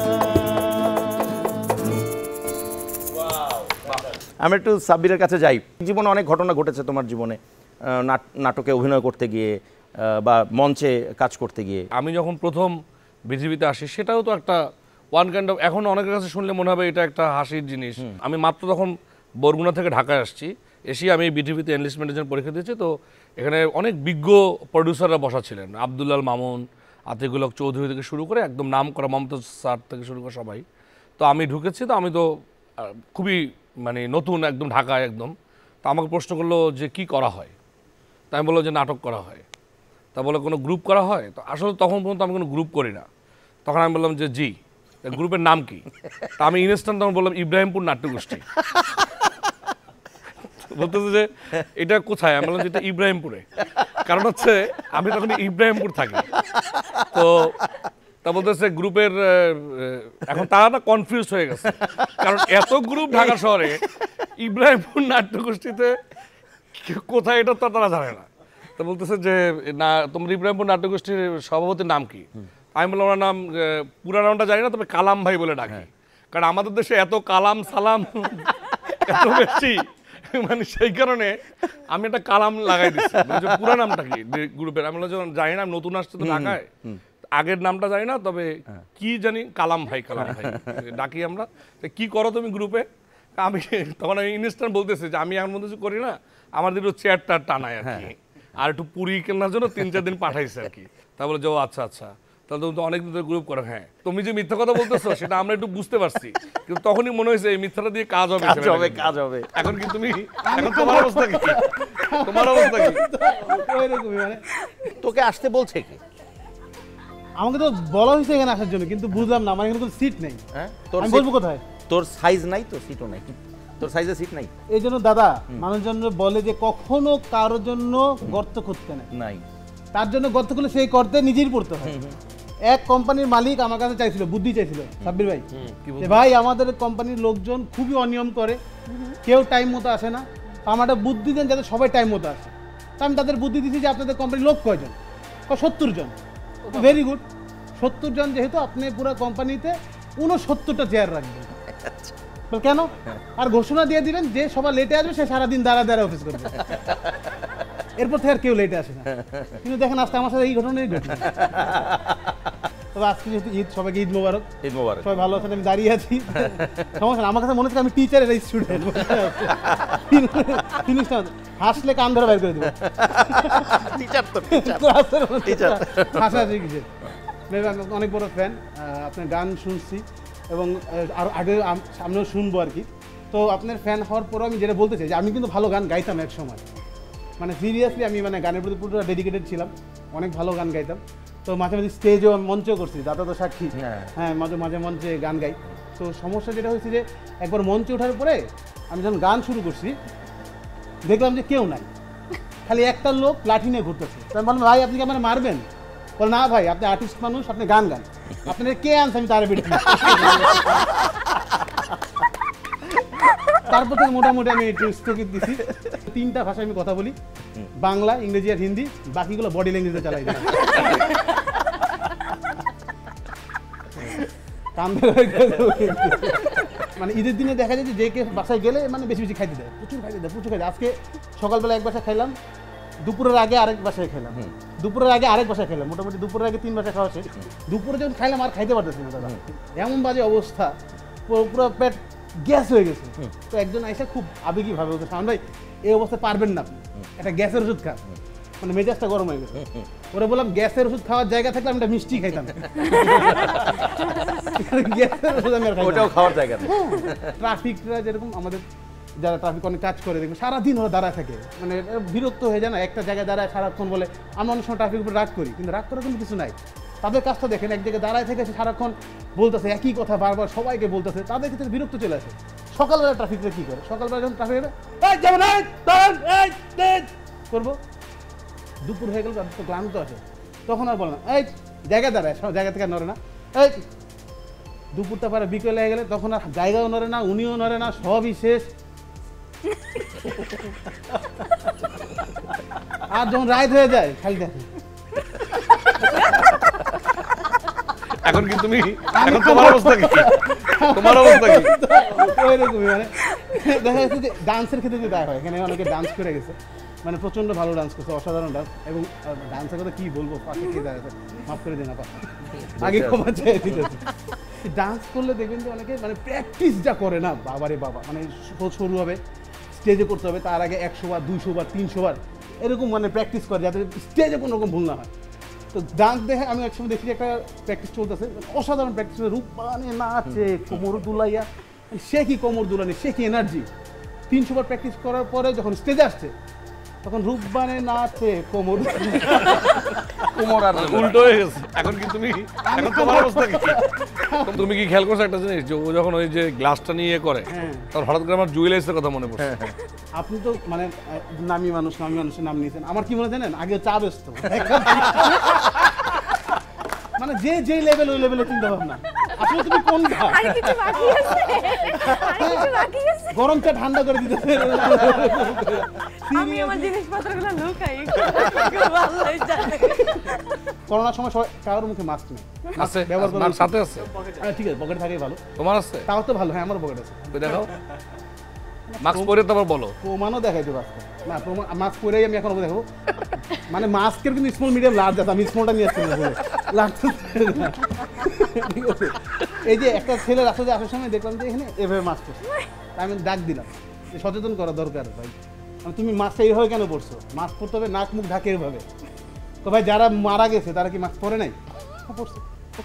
আমরা একটু সাব্বিরের কাছে যাই। জীবনে অনেক ঘটনা ঘটেছে তোমার জীবনে, নাটকে অভিনয় করতে গিয়ে বা মঞ্চে কাজ করতে গিয়ে। আমি যখন প্রথম পৃথিবীতে আসি সেটাও তো একটা ওয়ান কাইন্ড অফ, এখন অনেকের কাছে শুনলে মনে হবে এটা একটা হাসির জিনিস। আমি মাত্র তখন বরগুনা থেকে ঢাকায় আসছি, এসে আমি বিটিভিতে এনলিস্টমেন্টের জন্য পরীক্ষা দিয়েছি। তো এখানে অনেক বিজ্ঞ প্রডিউসাররা বসা ছিলেন, আব্দুল্লাল মামুন, আতিকুল হক চৌধুরী থেকে শুরু করে একদম নাম করা মমতাজ স্যার থেকে শুরু করে সবাই। তো আমি ঢুকেছি, তো আমি তো খুবই মানে নতুন একদম ঢাকায় একদম। তো আমাকে প্রশ্ন করলো যে কি করা হয়, তা আমি বললো যে নাটক করা হয়। তা বলে কোনো গ্রুপ করা হয়? তো আসলে তখন পর্যন্ত আমি কোনো গ্রুপ করি না। তখন আমি বললাম যে জি, গ্রুপের নাম কি? তা আমি ইনস্ট্যান্ট তখন বললাম ইব্রাহিমপুর নাট্যগোষ্ঠী। বলতেছে যে এটা কোথায়? আমি বললাম যে এটা ইব্রাহিমপুরে, কারণ হচ্ছে আমি তখন ইব্রাহিমপুর থাকি। তো তা বলতেছে গ্রুপের, এখন তারা না কনফিউজ হয়ে গেছে, কারণ এত গ্রুপ ঢাকা শহরে, ইব্রাহিমপুর নাট্যগোষ্ঠীতে কোথায় এটা তো তারা জানে না। তো বলতেছে যে না, তোমার ইব্রাহিমপুর নাট্যগোষ্ঠীর সভাপতির নাম কি? আমি বললাম ওনার নাম পুরা নামটা জানি না, তবে কালাম ভাই বলে ডাকি, কারণ আমাদের দেশে এত কালাম সালাম এত বেশি, মানে সেই কারণে আমি একটা কালাম লাগাই দিচ্ছি। পুরা নামটা কি গ্রুপের? আমি বললাম জানি না, নতুন আসছে তো ঢাকায়, আগের নামটা জানি না, তবে কি জানি কালাম ভাই ডাকি আমরা। কি করো তুমি গ্রুপে? আমি তখন আমি ইনস্ট্যান্ট বলতেছি যে আমি এমন কিছু করি না, আমার একটু চেয়ারটা টানায় আর কি, আর একটু পুরি কেনার জন্য 3-4 দিন পাঠাইছে আর কি। তা বলে যে ও আচ্ছা আচ্ছা, তাহলে তুমি তো অনেকদিন ধরে গ্রুপ করো। হ্যাঁ, তুমি যে মিথ্যা কথা বলতেছো সেটা আমরা একটু বুঝতে পারছি, কিন্তু তখনই মনে হয়েছে এই মিথ্যাটা দিয়ে কাজ হবে। এখন কি তুমি, এখন তোমার অবস্থা কি? তোমার অবস্থা কি? মানে তোকে আসতে বলছে কি? আমাকে তো বলা হয়েছে এখানে আসার জন্য, কিন্তু বুঝলাম না আমার এখানে কোনো সিট নেই। আমি বলবো কোথায়? তোর সাইজ নাই তো, সিটও নাই, তোর সাইজে সিট নাই। এই জন্য দাদা মানুষজন বলে যে কখনো কারোর জন্য গর্ত খুঁজতে নাই, তার জন্য গর্ত খুলে সেই গর্তে নিজেই পড়তে হয়। এক কোম্পানির মালিক আমার কাছে চাইছিল, বুদ্ধি চাইছিল, সাব্বির ভাই, যে ভাই আমাদের কোম্পানির লোকজন খুবই অনিয়ম করে, কেউ টাইম মতো আসে না, আমার একটা বুদ্ধি দেন যাতে সবাই টাইম মতো আসে। তা আমি তাদের বুদ্ধি দিচ্ছি যে আপনাদের কোম্পানির লোক কয়জন? 70 জন। ভেরি গুড, 70 জন যেহেতু আপনি পুরো কোম্পানিতে 69টা চেয়ার রাখবেন। কেন? আর ঘোষণা দিয়ে দিলেন যে সবাই লেটে আসবে সে সারাদিন দাঁড়া অফিস করবে, এরপর থেকে আর কেউ লেটে আসে না। কিন্তু দেখেন আজকে আমার সাথে এই ঘটনাই ঘটে। তবে আজকে যেহেতু ঈদ, সবাইকে ঈদ মোবারক। ঈদ মোবারক। সবাই ভালো আছেন, আমি দাঁড়িয়ে আছি, সমস্যা না। আমার কাছে মনে হচ্ছে আমি টিচার, এটা স্টুডেন্ট। হাসলে কান ধরে বের করে দেবো। হাসাহাসি কিসের? অনেক বড় ফ্যান, আপনার গান শুনছি এবং আর আগে সামনেও শুনবো আর কি। তো আপনার ফ্যান হওয়ার পরও আমি যেটা বলতে চাই যে আমি কিন্তু ভালো গান গাইতাম এক সময়, মানে সিরিয়াসলি আমি মানে গানের প্রতি পুরো ডেডিকেটেড ছিলাম, অনেক ভালো গান গাইতাম। তো মাঝে মাঝে স্টেজেও মঞ্চেও করছি, দাদা তো সাক্ষী। হ্যাঁ, মাঝে মাঝে মঞ্চে গান গাই। তো সমস্যা যেটা হয়েছে যে একবার মঞ্চে ওঠার পরে আমি যখন গান শুরু করছি দেখলাম যে কেউ নাই, খালি একটা লোক লাঠি নিয়ে ঘুরতেছে। আমি বললাম ভাই আপনি কি আমার মারবেন? বলে না ভাই, আপনি আর্টিস্ট মানুষ, আপনি গান গান, আপনার কে আনছে আমি তার বেড়ে। তারপর থেকে মোটামুটি আমি একটু স্থগিত দিছি। 3টা ভাষায় আমি কথা বলি, বাংলা, ইংরেজি আর হিন্দি, বাকিগুলো বডি ল্যাঙ্গুয়েজে চালাই দিই। মানে ঈদের দিনে দেখা যায় যে কে বাসায় গেলে মানে বেশি বেশি খাইতে দেয়, প্রচুর খাইতে দেয়। আজকে সকালবেলা এক বাসায় খাইলাম, দুপুরের আগে আরেক বাসায় খেলাম, দুপুরের আগে আরেক বাসায় খেলাম, মোটামুটি দুপুরের আগে 3 বাসায় খাওয়া শেষ। দুপুরে যখন খাইলাম আর খাইতে পারতেছি না দাদা, এমন বাজে অবস্থা, পুরো পেট গ্যাস হয়ে গেছে। তো একজন আইসা খুব আবেগী ভাবে বলতে, শাওন ভাই এই অবস্থায় পারবেন না, আপনি একটা গ্যাসের ওষুধ খান। মানে মেজাজটা গরম হয়ে গেছে। ওরা বললাম গ্যাসের ওষুধ খাওয়ার জায়গা থাকলে আমি একটা মিষ্টি খাইতাম, গ্যাসের ওষুধ আমি আর খাওয়ার জায়গা। ট্রাফিকরা যেরকম আমাদের যারা ট্রাফিক অনেক কাজ করে দেখবেন সারাদিন ওরা দাঁড়ায় থাকে, মানে বিরক্ত হয়ে যায় না, একটা জায়গায় দাঁড়ায় সারাক্ষণ। বলে আমরা অনেক সময় ট্রাফিক উপর রাগ করি, কিন্তু রাগ করার কোনো কিছু নাই। তাদের কাজটা দেখেন, এক জায়গায় দাঁড়ায় থেকে সারাক্ষণ বলতেছে একই কথা বারবার, সবাইকে বলতেছে, তাদের ক্ষেত্রে বিরক্ত চলে আসে। সকালবেলা ট্রাফিকরা কি করে? সকালবেলা যখন ট্রাফিক করবো, দুপুর হয়ে গেল, তাদের তো ক্লান্ত আসে, তখন আর বলে না এই জায়গায় দাঁড়ায়, সব জায়গা থেকে নড়ে না। এই দুপুরটা পরে বিকেল হয়ে গেলে তখন আর জায়গাও নড়ে না, উনিও নড়ে না, সবই শেষ। আর যখন রাইত হয়ে যায় খালি দেখে। এখন কি তুমি, এখন তোমার অবস্থা কি? তোমার অবস্থা কি? ওইরকমই, মানে দেখা যাচ্ছে যে ডান্সের ক্ষেত্রে যেটা হয়, এখানে অনেকে ডান্স করে গেছে, মানে প্রচন্ড ভালো ডান্স করছে, অসাধারণ ডান্স। এবং ডান্সের কথা কি বলবো, পাশে কে দাঁড়াচ্ছে, মাফ করে দিন আপা, আগে ক্ষমা চাই। ডান্স করলে দেখবেন যে অনেকে মানে প্র্যাকটিস যা করে না, বাবারে বাবা, মানে শুরু হবে স্টেজে করতে হবে, তার আগে 100 বার 200 বার 300 বার এরকম মানে প্র্যাকটিস করে, যাতে স্টেজে কোনো রকম ভুল না হয়। তো ডান্স দেখে আমি একসময় দেখি একটা প্র্যাকটিস চলতেছে, অসাধারণ প্র্যাকটিস, রূপবানে নাচে, কোমর দুলাইয়া, সে কি কোমর দুলানি, সে কি এনার্জি। 300 বার প্র্যাকটিস করার পরে যখন স্টেজে আসছে তখন রূপবানে নাচে, কোমর কোমর আর উল্টো হয়ে গেছে। এখন কি তুমি, এখন তোমার অবস্থা কি? তুমি কি খেয়াল করছো একটা জিনিস, যে ও যখন ওই যে গ্লাসটা নিয়ে করে, তখন হঠাৎ করে আমার জুয়েলার্সের কথা মনে পড়ছে। আপনি তো মানে নামি মানুষের নাম নিয়েছেন, আমার কি মনে জানেন, আগে চা বেচতো, মানে যে লেভেল ওই লেভেলে চিন্তা ভাবনা। আসলে তুমি কোনটা? আর কিছু বাকি আছে? আর কিছু বাকি আছে? গরম চা ঠান্ডা করে দিতেছে। আমি আমার জিনিসপত্রগুলো লুকাই, আল্লাহই জানে। করোনার সময় সবাই কারোর মুখে মাস্ক নেই, আছে ব্যবহার আমার সাথে আছে। ঠিক আছে, পকেটে থাকাই ভালো। তোমার আছে? তাও তো ভালো। হ্যাঁ, আমার পকেটে আছে। দেখাও, মাস্ক পরে তারপর বলো। প্রমাণও দেখাইতে পারছো না? মাস্ক পরেই আমি এখন দেখাবো। মানে মাস্কের কিন্তু স্মল মিডিয়াম লার্জ আছে, আমি স্মলটা নিয়ে আসছি না, লার্জ। ঠিক আছে, এই যে একটা ছেলে রাস্তাতে আসার সময় দেখলাম যে এখানে এভাবে মাস্ক পরছে, আমি ডাক দিলাম যে সচেতন করা দরকার ভাই, তুমি মাস্কটা এইভাবে কেন পরছো? মাস্ক পরতে হবে, নাক মুখ ঢাকে এভাবে। তো ভাই যারা মারা গেছে তারা কি মাস্ক পরে নাই? পরছে,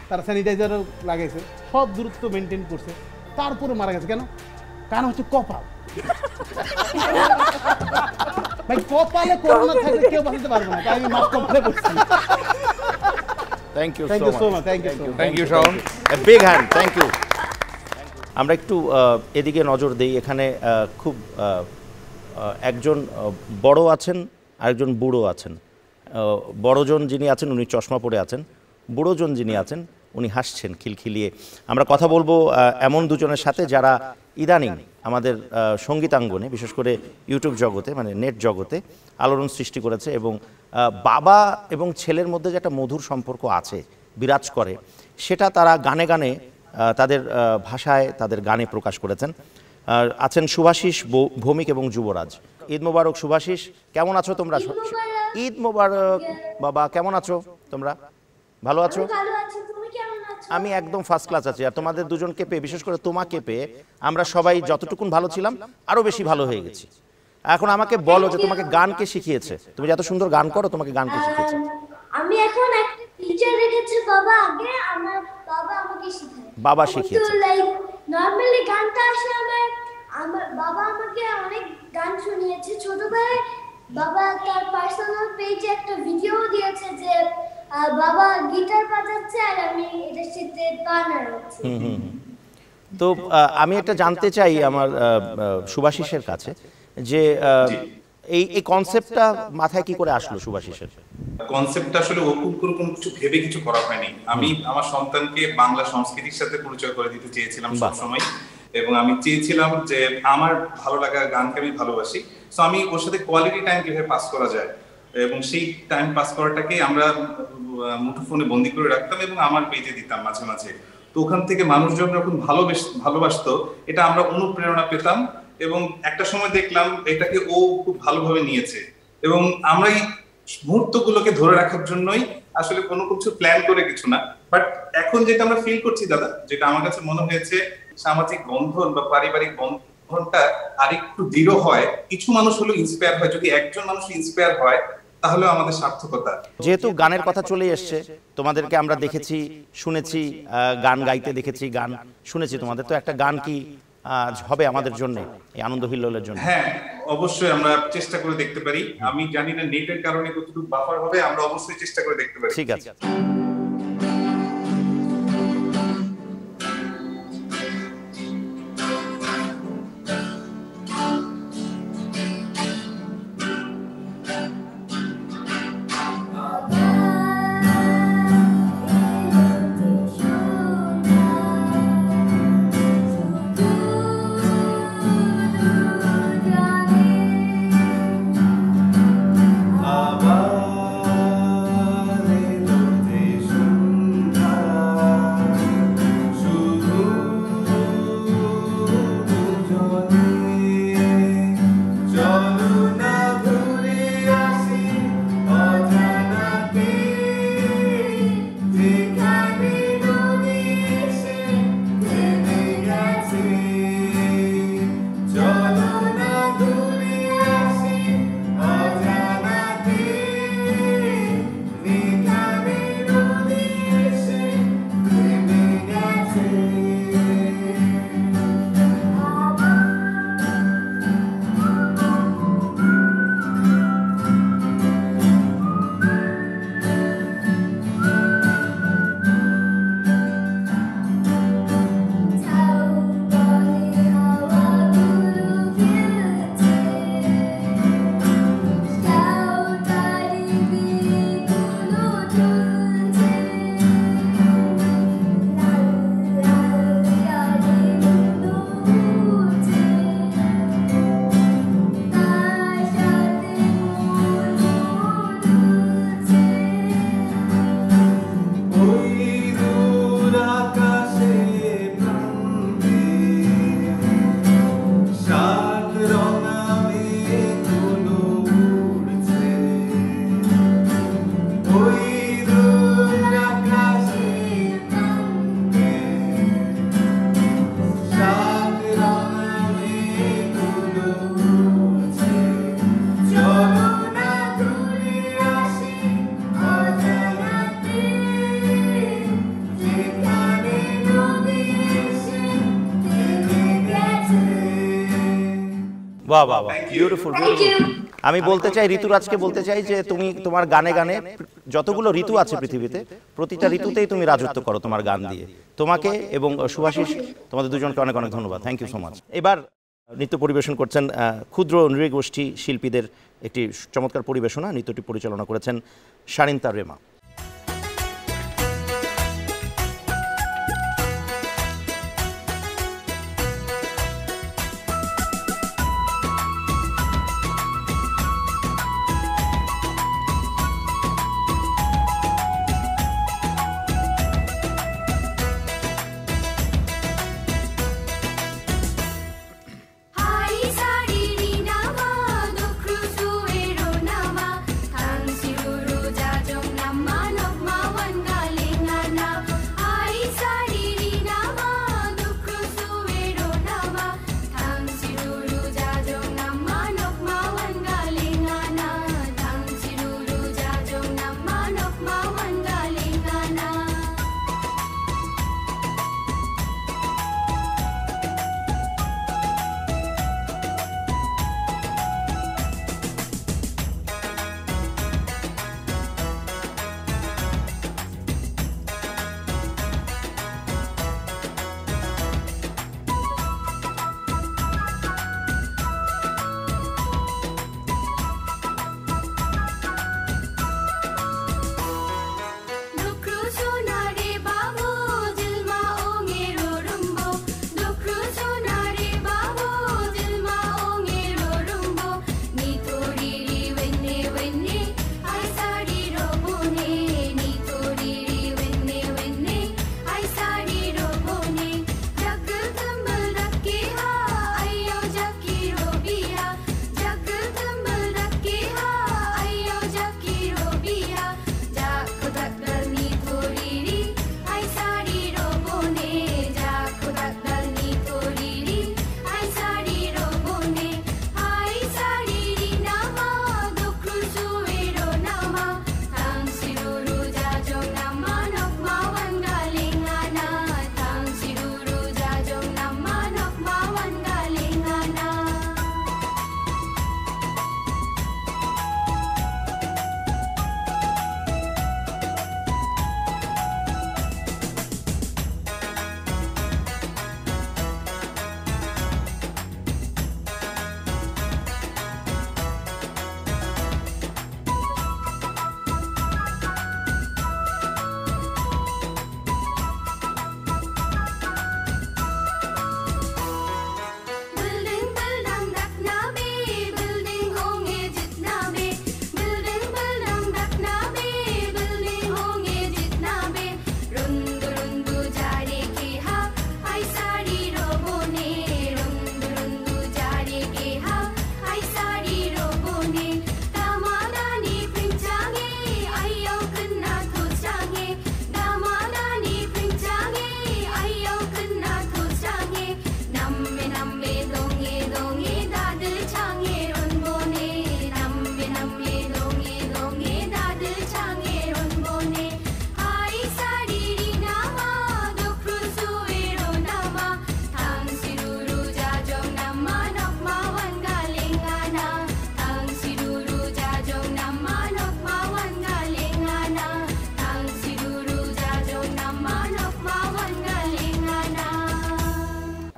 তারা স্যানিটাইজারও লাগাইছে, সব দূরত্ব মেনটেন করছে, তারপরে মারা গেছে কেন? কারণ হচ্ছে কপাল। ভাই কপালে করোনা থাকলে কেউ বাঁচাতে পারবে না, তাই আমি মাস্ক কপালে পরছি। Thank you so much, thank you Shaon, big hand, thank you. আমরা একটু এদিকে নজর দেই। এখানে খুব একজন বড় আছেন, আরেকজন বুড়ো আছেন। বড়জন যিনি আছেন উনি চশমা পরে আছেন, বুড়োজন যিনি আছেন উনি হাসছেন খিলখিলিয়ে। আমরা কথা বলবো এমন দুজনের সাথে যারা ইদানিং আমাদের সঙ্গীতাঙ্গনে, বিশেষ করে ইউটিউব জগতে, মানে নেট জগতে আলোড়ন সৃষ্টি করেছে, এবং বাবা এবং ছেলের মধ্যে যে একটা মধুর সম্পর্ক আছে, বিরাজ করে, সেটা তারা গানে গানে তাদের ভাষায়, তাদের গানে প্রকাশ করেছেন। আছেন শুভাশিস, ভৌমিক এবং যুবরাজ। ঈদ মোবারক শুভাশিস, কেমন আছো তোমরা? ঈদ মোবারক বাবা, কেমন আছো তোমরা? ভালো আছো? আমি একদম ফার্স্ট ক্লাস আছি। আর তোমাদের দুজনকে পেয়ে, বিশেষ করে তোমাকে পেয়ে, আমরা সবাই যতটুকুন ভালো ছিলাম আরও বেশি ভালো হয়ে গেছি। এখন আমাকে বলো যে তোমাকে গান কে শিখিয়েছে? তুমি এত সুন্দর গান করো, তোমাকে গান কে শিখিয়েছে? আমি এখন একটা টিচার রেখেছি বাবা, আগে আমার বাবা আমাকে শিখায়। বাবা শিখিয়েছে। তো লাইক নরমালি গানটা আসে আমার বাবা আমাকে অনেক গান শুনিয়েছে ছোটবেলায়। বাবা তার পার্সোনাল পেজে একটা ভিডিও দিয়েছে যে বাবা গিটার বাজাচ্ছে আর আমি এটার সাথে গান গাচ্ছি। তো আমি এটা জানতে চাই আমার শুভাশিসের কাছে যে এই কনসেপ্টটা মাথায় কি করে আসলো শুভাশিসের? কনসেপ্টটা আসলে ওরকম কোনো কিছু ভেবে কিছু করা হয়নি। আমি আমার সন্তানকে বাংলা সংস্কৃতির সাথে পরিচয় করে দিতে চেয়েছিলাম সবসময়, এবং আমি চেয়েছিলাম যে আমার ভালো লাগা গানকে আমি ভালোবাসি, সো আমি ওর সাথে কোয়ালিটি টাইম কিভাবে পাস করা যায়, এবং সেই টাইম পাস করাটাকে আমরা মুঠোফোনে বন্দি করে রাখতাম এবং আমার পেজে দিতাম মাঝে মাঝে। তো ওখান থেকে মানুষজন যখন ভালোবাসতো, এটা আমরা অনুপ্রেরণা পেতাম, এবং একটা সময় দেখলাম এটাকে ও খুব ভালোভাবে নিয়েছে, এবং আমরা এই মুহূর্তগুলোকে ধরে রাখার জন্যই আসলে কোনো কিছু প্ল্যান করে কিছু না, বাট এখন যেটা আমরা ফিল করছি দাদা, যেটা আমার কাছে মনে হয়েছে সামাজিক বন্ধন বা পারিবারিক বন্ধনটা আরেকটু দৃঢ় হয়, কিছু মানুষ হলো ইন্সপায়ার হয়। যদি একজন মানুষ ইন্সপায়ার হয় তাহলে আমাদের সার্থকতা। যেহেতু গানের কথা চলে এসছে, তোমাদেরকে আমরা দেখেছি, শুনেছি, গান গাইতে দেখেছি, গান শুনেছি তোমাদের, তো একটা গান কি হবে আমাদের জন্য, এই আনন্দ হিল্লোলের জন্য? হ্যাঁ, অবশ্যই আমরা চেষ্টা করে দেখতে পারি। আমি জানি না নেটের কারণে কতটুকু বাফার হবে, আমরা অবশ্যই চেষ্টা করে দেখতে পারি। ঠিক আছে। আবার এলো দেশ বাহ বাহ বাহ, বিউটিফুল বিউটিফুল। আমি বলতে চাই ঋতুরাজকে বলতে চাই যে তুমি তোমার গানে গানে যতগুলো ঋতু আছে পৃথিবীতে প্রতিটা ঋতুতেই তুমি রাজত্ব করো তোমার গান দিয়ে। তোমাকে এবং শুভাশিস তোমাদের দুজনকে অনেক অনেক ধন্যবাদ, থ্যাংক ইউ সো মাচ। এবার নৃত্য পরিবেশন করছেন ক্ষুদ্র নৃগোষ্ঠী শিল্পীদের একটি চমৎকার পরিবেশনা। নৃত্যটি পরিচালনা করেছেন শারিন্তা রেমা।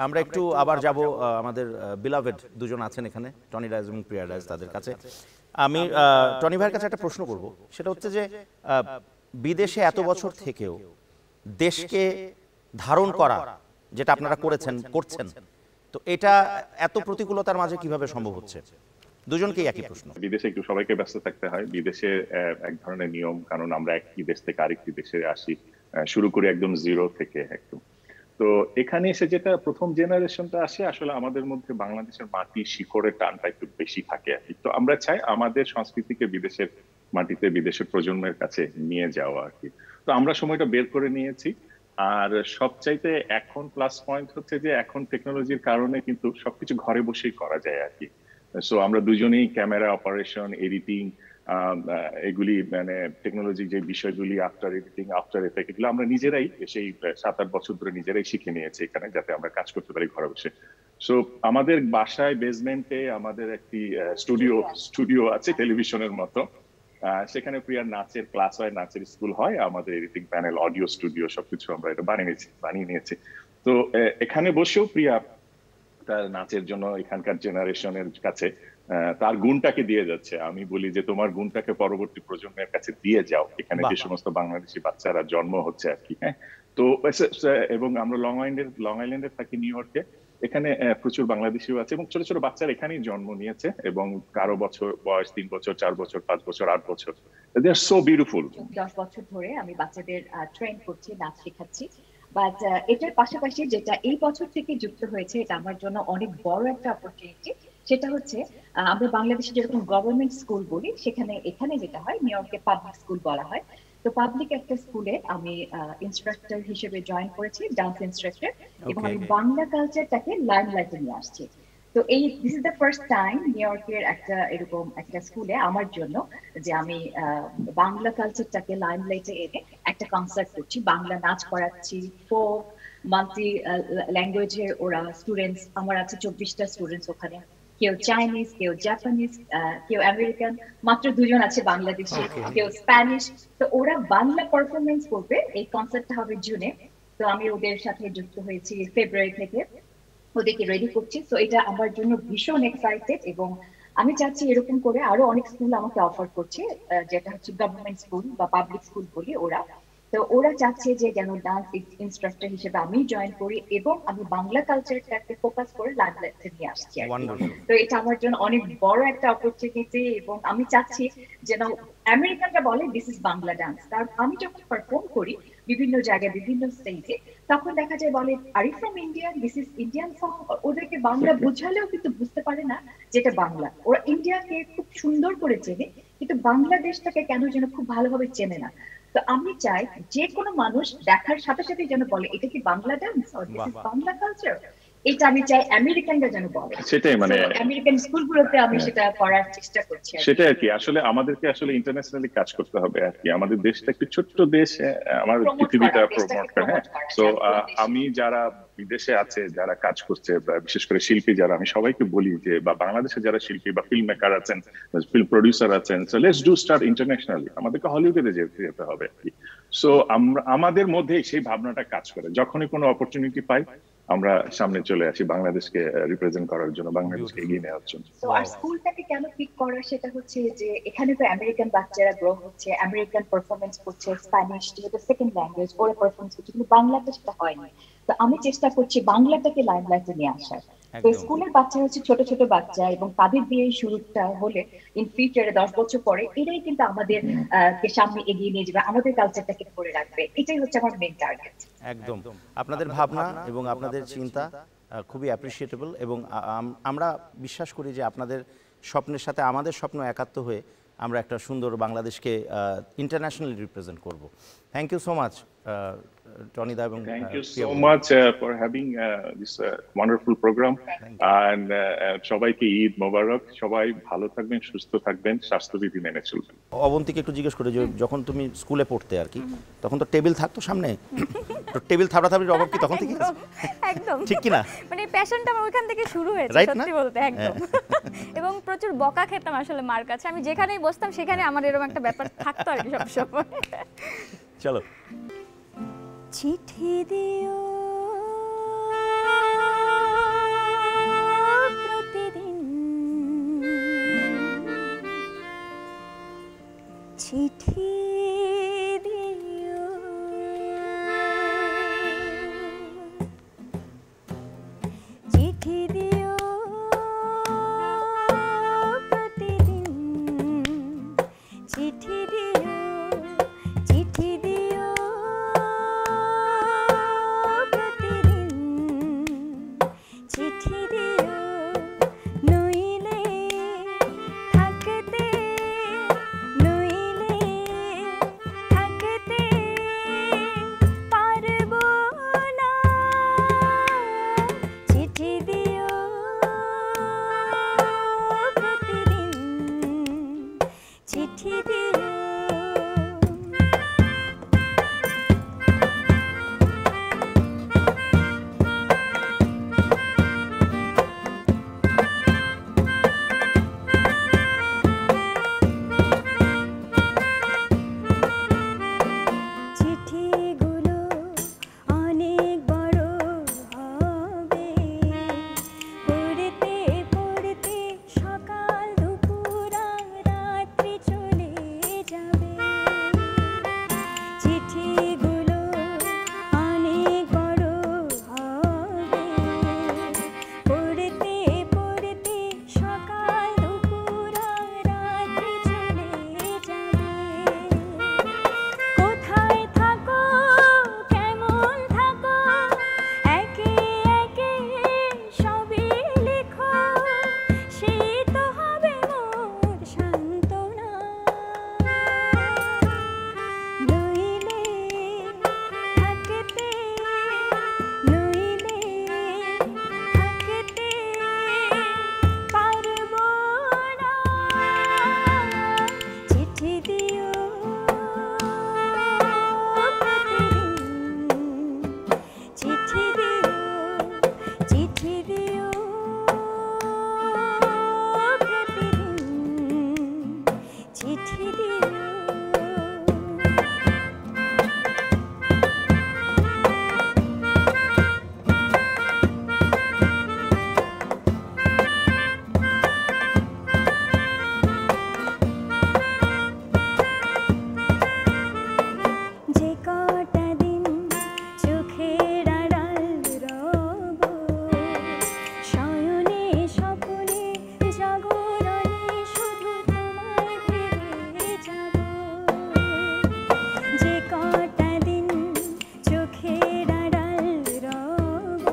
আমরা একটু আবার যাব আমাদের বিলাভেড দুজন আছেন এখানে, টনি রাজ এবং প্রিয়া রাজ, তাদের কাছে। আমি টনি ভাইয়ের কাছে একটা প্রশ্ন করব, সেটা হচ্ছে যে বিদেশে এত বছর থেকেও দেশকে ধারণ করা যেটা আপনারা করছেন, তো এটা এত প্রতিকূলতার মাঝে কিভাবে সম্ভব হচ্ছে? দুজনকেই একই প্রশ্ন। বিদেশে একটু সবাইকে ব্যস্ত থাকতে হয়। বিদেশে এক ধরনের নিয়ম কারণ, আমরা একটি দেশ থেকে আরেকটি দেশে আসি, শুরু করি একদম জিরো থেকে একদম। তো এখানে এসে যেটা প্রথম জেনারেশনটা আসে, আসলে আমাদের মধ্যে বাংলাদেশের মাটি শিকড়ের টানটা একটু বেশি থাকে আর কি। তো আমরা চাই আমাদের সংস্কৃতিকে বিদেশের মাটিতে, বিদেশের প্রজন্মের কাছে নিয়ে যাওয়া আর কি। তো আমরা সময়টা বের করে নিয়েছি। আর সবচাইতে এখন প্লাস পয়েন্ট হচ্ছে যে এখন টেকনোলজির কারণে কিন্তু সবকিছু ঘরে বসেই করা যায় আর কি। সো আমরা দুজনেই ক্যামেরা অপারেশন, এডিটিং, এগুলি মানে টেকনোলজি যে বিষয়গুলি, আফটার এডিটিং, আফটার এফেক্ট, এগুলো আমরা নিজেরাই সেই 7-8 বছর ধরে নিজেরাই শিখে নিয়েছি এখানে, যাতে আমরা কাজ করতে পারি ঘরে বসে। সো আমাদের বাসায় বেসমেন্টে আমাদের একটি স্টুডিও আছে টেলিভিশনের মতো। সেখানে প্রিয়ার নাচের ক্লাস হয়, নাচের স্কুল হয়, আমাদের এডিটিং প্যানেল, অডিও স্টুডিও সবকিছু আমরা এটা বানিয়ে নিয়েছি। তো এখানে বসেও প্রিয়া তার নাচের জন্য এখানকার জেনারেশনের কাছে তার গুণটাকে দিয়ে যাচ্ছে। আমি বলি যে তোমার গুণটাকে পরবর্তী প্রজন্মের কাছে দিয়ে যাও, এখানে যে সমস্ত বাংলাদেশি বাচ্চারা জন্ম হচ্ছে আর কি। হ্যাঁ, তো এবং আমরা লং আইল্যান্ডে থাকি, নিউ ইয়র্কে। এখানে প্রচুর বাংলাদেশিও আছে এবং ছোট ছোট বাচ্চারা এখানেই জন্ম নিয়েছে এবং কারো বছর বয়স 3 বছর, 4 বছর, 5 বছর, 8 বছর। দে আর সো বিউটিফুল। 10 বছর ধরে আমি বাচ্চাদের ট্রেন করছি, নাচ শেখাচ্ছি। বাট এটার পাশাপাশি যেটা এই বছর থেকে যুক্ত হয়েছে, এটা আমার জন্য অনেক বড় একটা অপরচুনিটি। সেটা হচ্ছে আমরা বাংলাদেশে যেরকম গভর্নমেন্ট স্কুল বলি, এখানে যেটা হয় নিউ ইয়র্কে পাবলিক স্কুল বলা হয়। তো পাবলিক একটা স্কুলে আমি ইনস্ট্রাক্টর হিসেবে জয়েন করেছি, ডান্স ইনস্ট্রাক্টর, এবং আমি বাংলা কালচারটাকে লাইমলাইটে নিয়ে আসছি। তো this is the first time new ইয়র্কের এরকম একটা স্কুলে আমার জন্য যে আমি বাংলা কালচারটাকে লাইমলাইটে এনে একটা কনসার্ট করছি, বাংলা নাচ করাচ্ছি, ফোক মাল্টি ল্যাঙ্গুয়েজের ওরা স্টুডেন্টস আমার আছে 24টা স্টুডেন্টস ওখানে, কেউ চাইনিজ, কেউ জাপানিজ, কেউ আমেরিকান, মাত্র 2 জন আছে বাংলাদেশি, কেউ স্প্যানিশ। তো ওরা বাংলা পারফরমেন্স করবে। এই কনসার্টটা হবে জুনে। তো আমি ওদের সাথে যুক্ত হয়েছি ফেব্রুয়ারি থেকে, ওদেরকে রেডি করছি। তো এটা আমার জন্য ভীষণ এক্সাইটেড এবং আমি চাচ্ছি এরকম করে আরো অনেক স্কুল আমাকে অফার করছে, যেটা হচ্ছে গভর্নমেন্ট স্কুল বা পাবলিক স্কুল বলি ওরা। তো ওরা চাচ্ছে যে যেন ডান্স ইনস্ট্রাক্টর হিসেবে আমি জয়েন করি এবং আমি বাংলা কালচারটাকে ফোকাস করে লাইমলাইটে নিয়ে আসছি। তো এটা আমার জন্য অনেক বড় একটা অপরচুনিটি এবং আমি চাচ্ছি যেন আমেরিকানরা বলে দিস ইজ বাংলা ডান্স। কারণ আমি যখন পারফর্ম করি বিভিন্ন জায়গায় বিভিন্ন স্টেজে, তখন দেখা যায় বলে are you from India, this is Indian song. ওদেরকে বাংলা বোঝালেও কিন্তু বুঝতে পারে না যেটা বাংলা। ওরা ইন্ডিয়াকে খুব সুন্দর করে চেনে, কিন্তু বাংলাদেশটাকে কেন যেন খুব ভালোভাবে চেনে না। তো আমি চাই যে কোনো মানুষ দেখার সাথে সাথে যেন বলে এটা কি বাংলা ডান্স, বাংলা কালচার। এটা আমি চাই আমেরিকানরা যেন বলে। সেটাই মানে আমেরিকান স্কুলগুলোতে আমি সেটা করার চেষ্টা করছি। সেটাই আর কি, আসলে আমাদেরকে আসলে ইন্টারন্যাশনালি কাজ করতে হবে আর কি। আমাদের দেশটা একটু ছোট্ট দেশ, আমার পৃথিবীটা প্রমোট করে। হ্যাঁ, তো আমি যারা বিদেশে আছে, যারা কাজ করছে, বিশেষ করে শিল্পী যারা, আমি সবাইকে বলি যে বা বাংলাদেশে যারা শিল্পী বা ফিল্ম মেকার আছেন, ফিল্ম প্রডিউসার আছেন, so let's do start internationally. আমাদেরকে হলিউডে যেতে হবে আর কি। সো আমাদের মধ্যে সেই ভাবনাটা কাজ করে, যখনই কোনো অপরচুনিটি পাই আমরা সামনে চলে আসি বাংলাদেশকে রিপ্রেজেন্ট করার জন্য, বাংলাদেশকে এগিয়ে নেওয়ার জন্য। তো আর স্কুলটাকে কেন পিক করা, সেটা হচ্ছে যে এখানে তো আমেরিকান বাচ্চারা গ্রো হচ্ছে, আমেরিকান পারফরমেন্স করছে, স্প্যানিশ যেহেতু সেকেন্ড ল্যাঙ্গুয়েজ ওরা পারফরমেন্স করছে, কিন্তু বাংলাতে সেটা হয়নি। তো আমি চেষ্টা করছি বাংলাটাকে লাইমলাইটে নিয়ে আসার। তো স্কুলের বাচ্চা হচ্ছে ছোট ছোট বাচ্চা এবং তাদের দিয়ে শুরুটা হলে ইন ফিউচারে 10 বছর পরে এরাই কিন্তু আমাদের কে সামনে এগিয়ে নিয়ে যাবে, আমাদের কালচারটাকে ধরে রাখবে। এটাই হচ্ছে আমার মেইন টার্গেট। একদম আপনাদের ভাবনা এবং আপনাদের চিন্তা খুবই অ্যাপ্রিশিয়েটেবল এবং আমরা বিশ্বাস করি যে আপনাদের স্বপ্নের সাথে আমাদের স্বপ্ন একাত্ম হয়ে আমরা একটা সুন্দর বাংলাদেশকে ইন্টারন্যাশনালি রিপ্রেজেন্ট করব। Thank you so much Tony da এবং thank you so much for having this wonderful programme and সবাইকে ঈদ মোবারক। সবাই ভালো থাকবেন, সুস্থ থাকবেন, স্বাস্থ্যবিধি মেনে চলবেন। অবন্তীকে একটু জিজ্ঞেস করে যে যখন তুমি স্কুলে পড়তে আর কি, তখন তো টেবিল থাকতো সামনে, তো টেবিল থাবড়াথাবড়ির অভাব কি তখন থেকে? একদম ঠিক কি না? মানে প্যাশনটা আমার ওইখান থেকে শুরু হয়েছে সত্যি বলতে, একদম। এবং প্রচুর বকা খেতাম আসলে মার কাছে। আমি যেখানেই বসতাম সেখানে আমার এরকম একটা ব্যাপার থাকতো আর কি সবসময়। চলো। চিঠি দিও প্রতিদিন, চিঠি দিও চিঠি দিও প্রতিদিন, চিঠি দিও চিঠি দিও প্রতিদিন, চিঠি দিও নইলে থাকতে, নইলে থাকতে পারব না, চিঠি দিও প্রতিদিন, চিঠি দিও। স্বপ্নে জাগরণে শুধু তোমায় ভেবে যাব যে কটা দিন চোখের আড়াল রব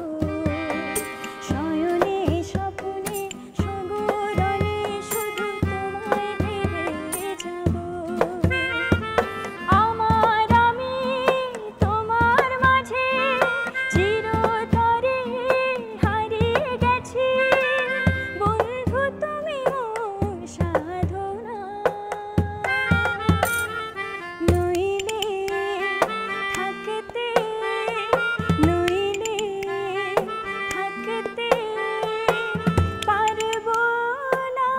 শয়নে স্বপ্নে সগরণে শুধু তোমায় ভেবে যাব আমার আমি তোমার মাঝে চিরতরে হারিয়ে গেছি বন্ধু তুমি মোর সাধনা নইলে থাকতে পারবো না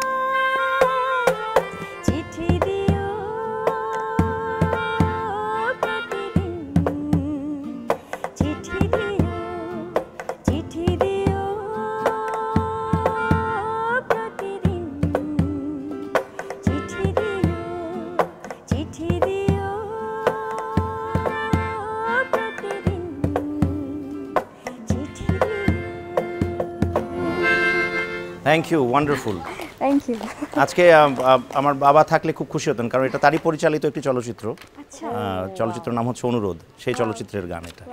চিঠি দিও প্রতিদিন চিঠি দিও প্রতিদিন চিঠি দিও প্রতিদিন চিঠি thank you, wonderful. Thank you. আজকে আমার বাবা থাকলে খুব খুশি হতেন, কারণ এটা তারই পরিচালিত একটি চলচ্চিত্র। চলচ্চিত্রের নাম হচ্ছে অনুরোধ, সেই চলচ্চিত্রের গান এটা।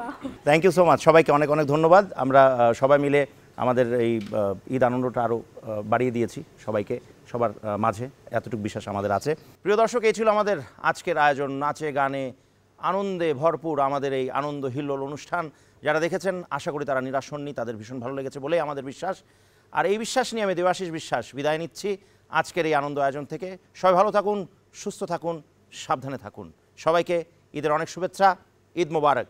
থ্যাংক ইউ সো মাচ, সবাইকে অনেক অনেক ধন্যবাদ। আমরা সবাই মিলে আমাদের এই ঈদ আনন্দটা আরও বাড়িয়ে দিয়েছি সবাইকে, সবার মাঝে এতটুকু বিশ্বাস আমাদের আছে। প্রিয় দর্শক, এই ছিল আমাদের আজকের আয়োজন, নাচে গানে আনন্দে ভরপুর আমাদের এই আনন্দ হিল্লোল অনুষ্ঠান। যারা দেখেছেন আশা করি তারা নিরাশ হননি, তাদের ভীষণ ভালো লেগেছে বলেই আমাদের বিশ্বাস। আর এই বিশ্বাস নিয়ে আমি দেবাশিস বিশ্বাস বিদায় নিচ্ছি আজকের এই আনন্দ আয়োজন থেকে। সবাই ভালো থাকুন, সুস্থ থাকুন, সাবধানে থাকুন। সবাইকে ঈদের অনেক শুভেচ্ছা। ঈদ মোবারক।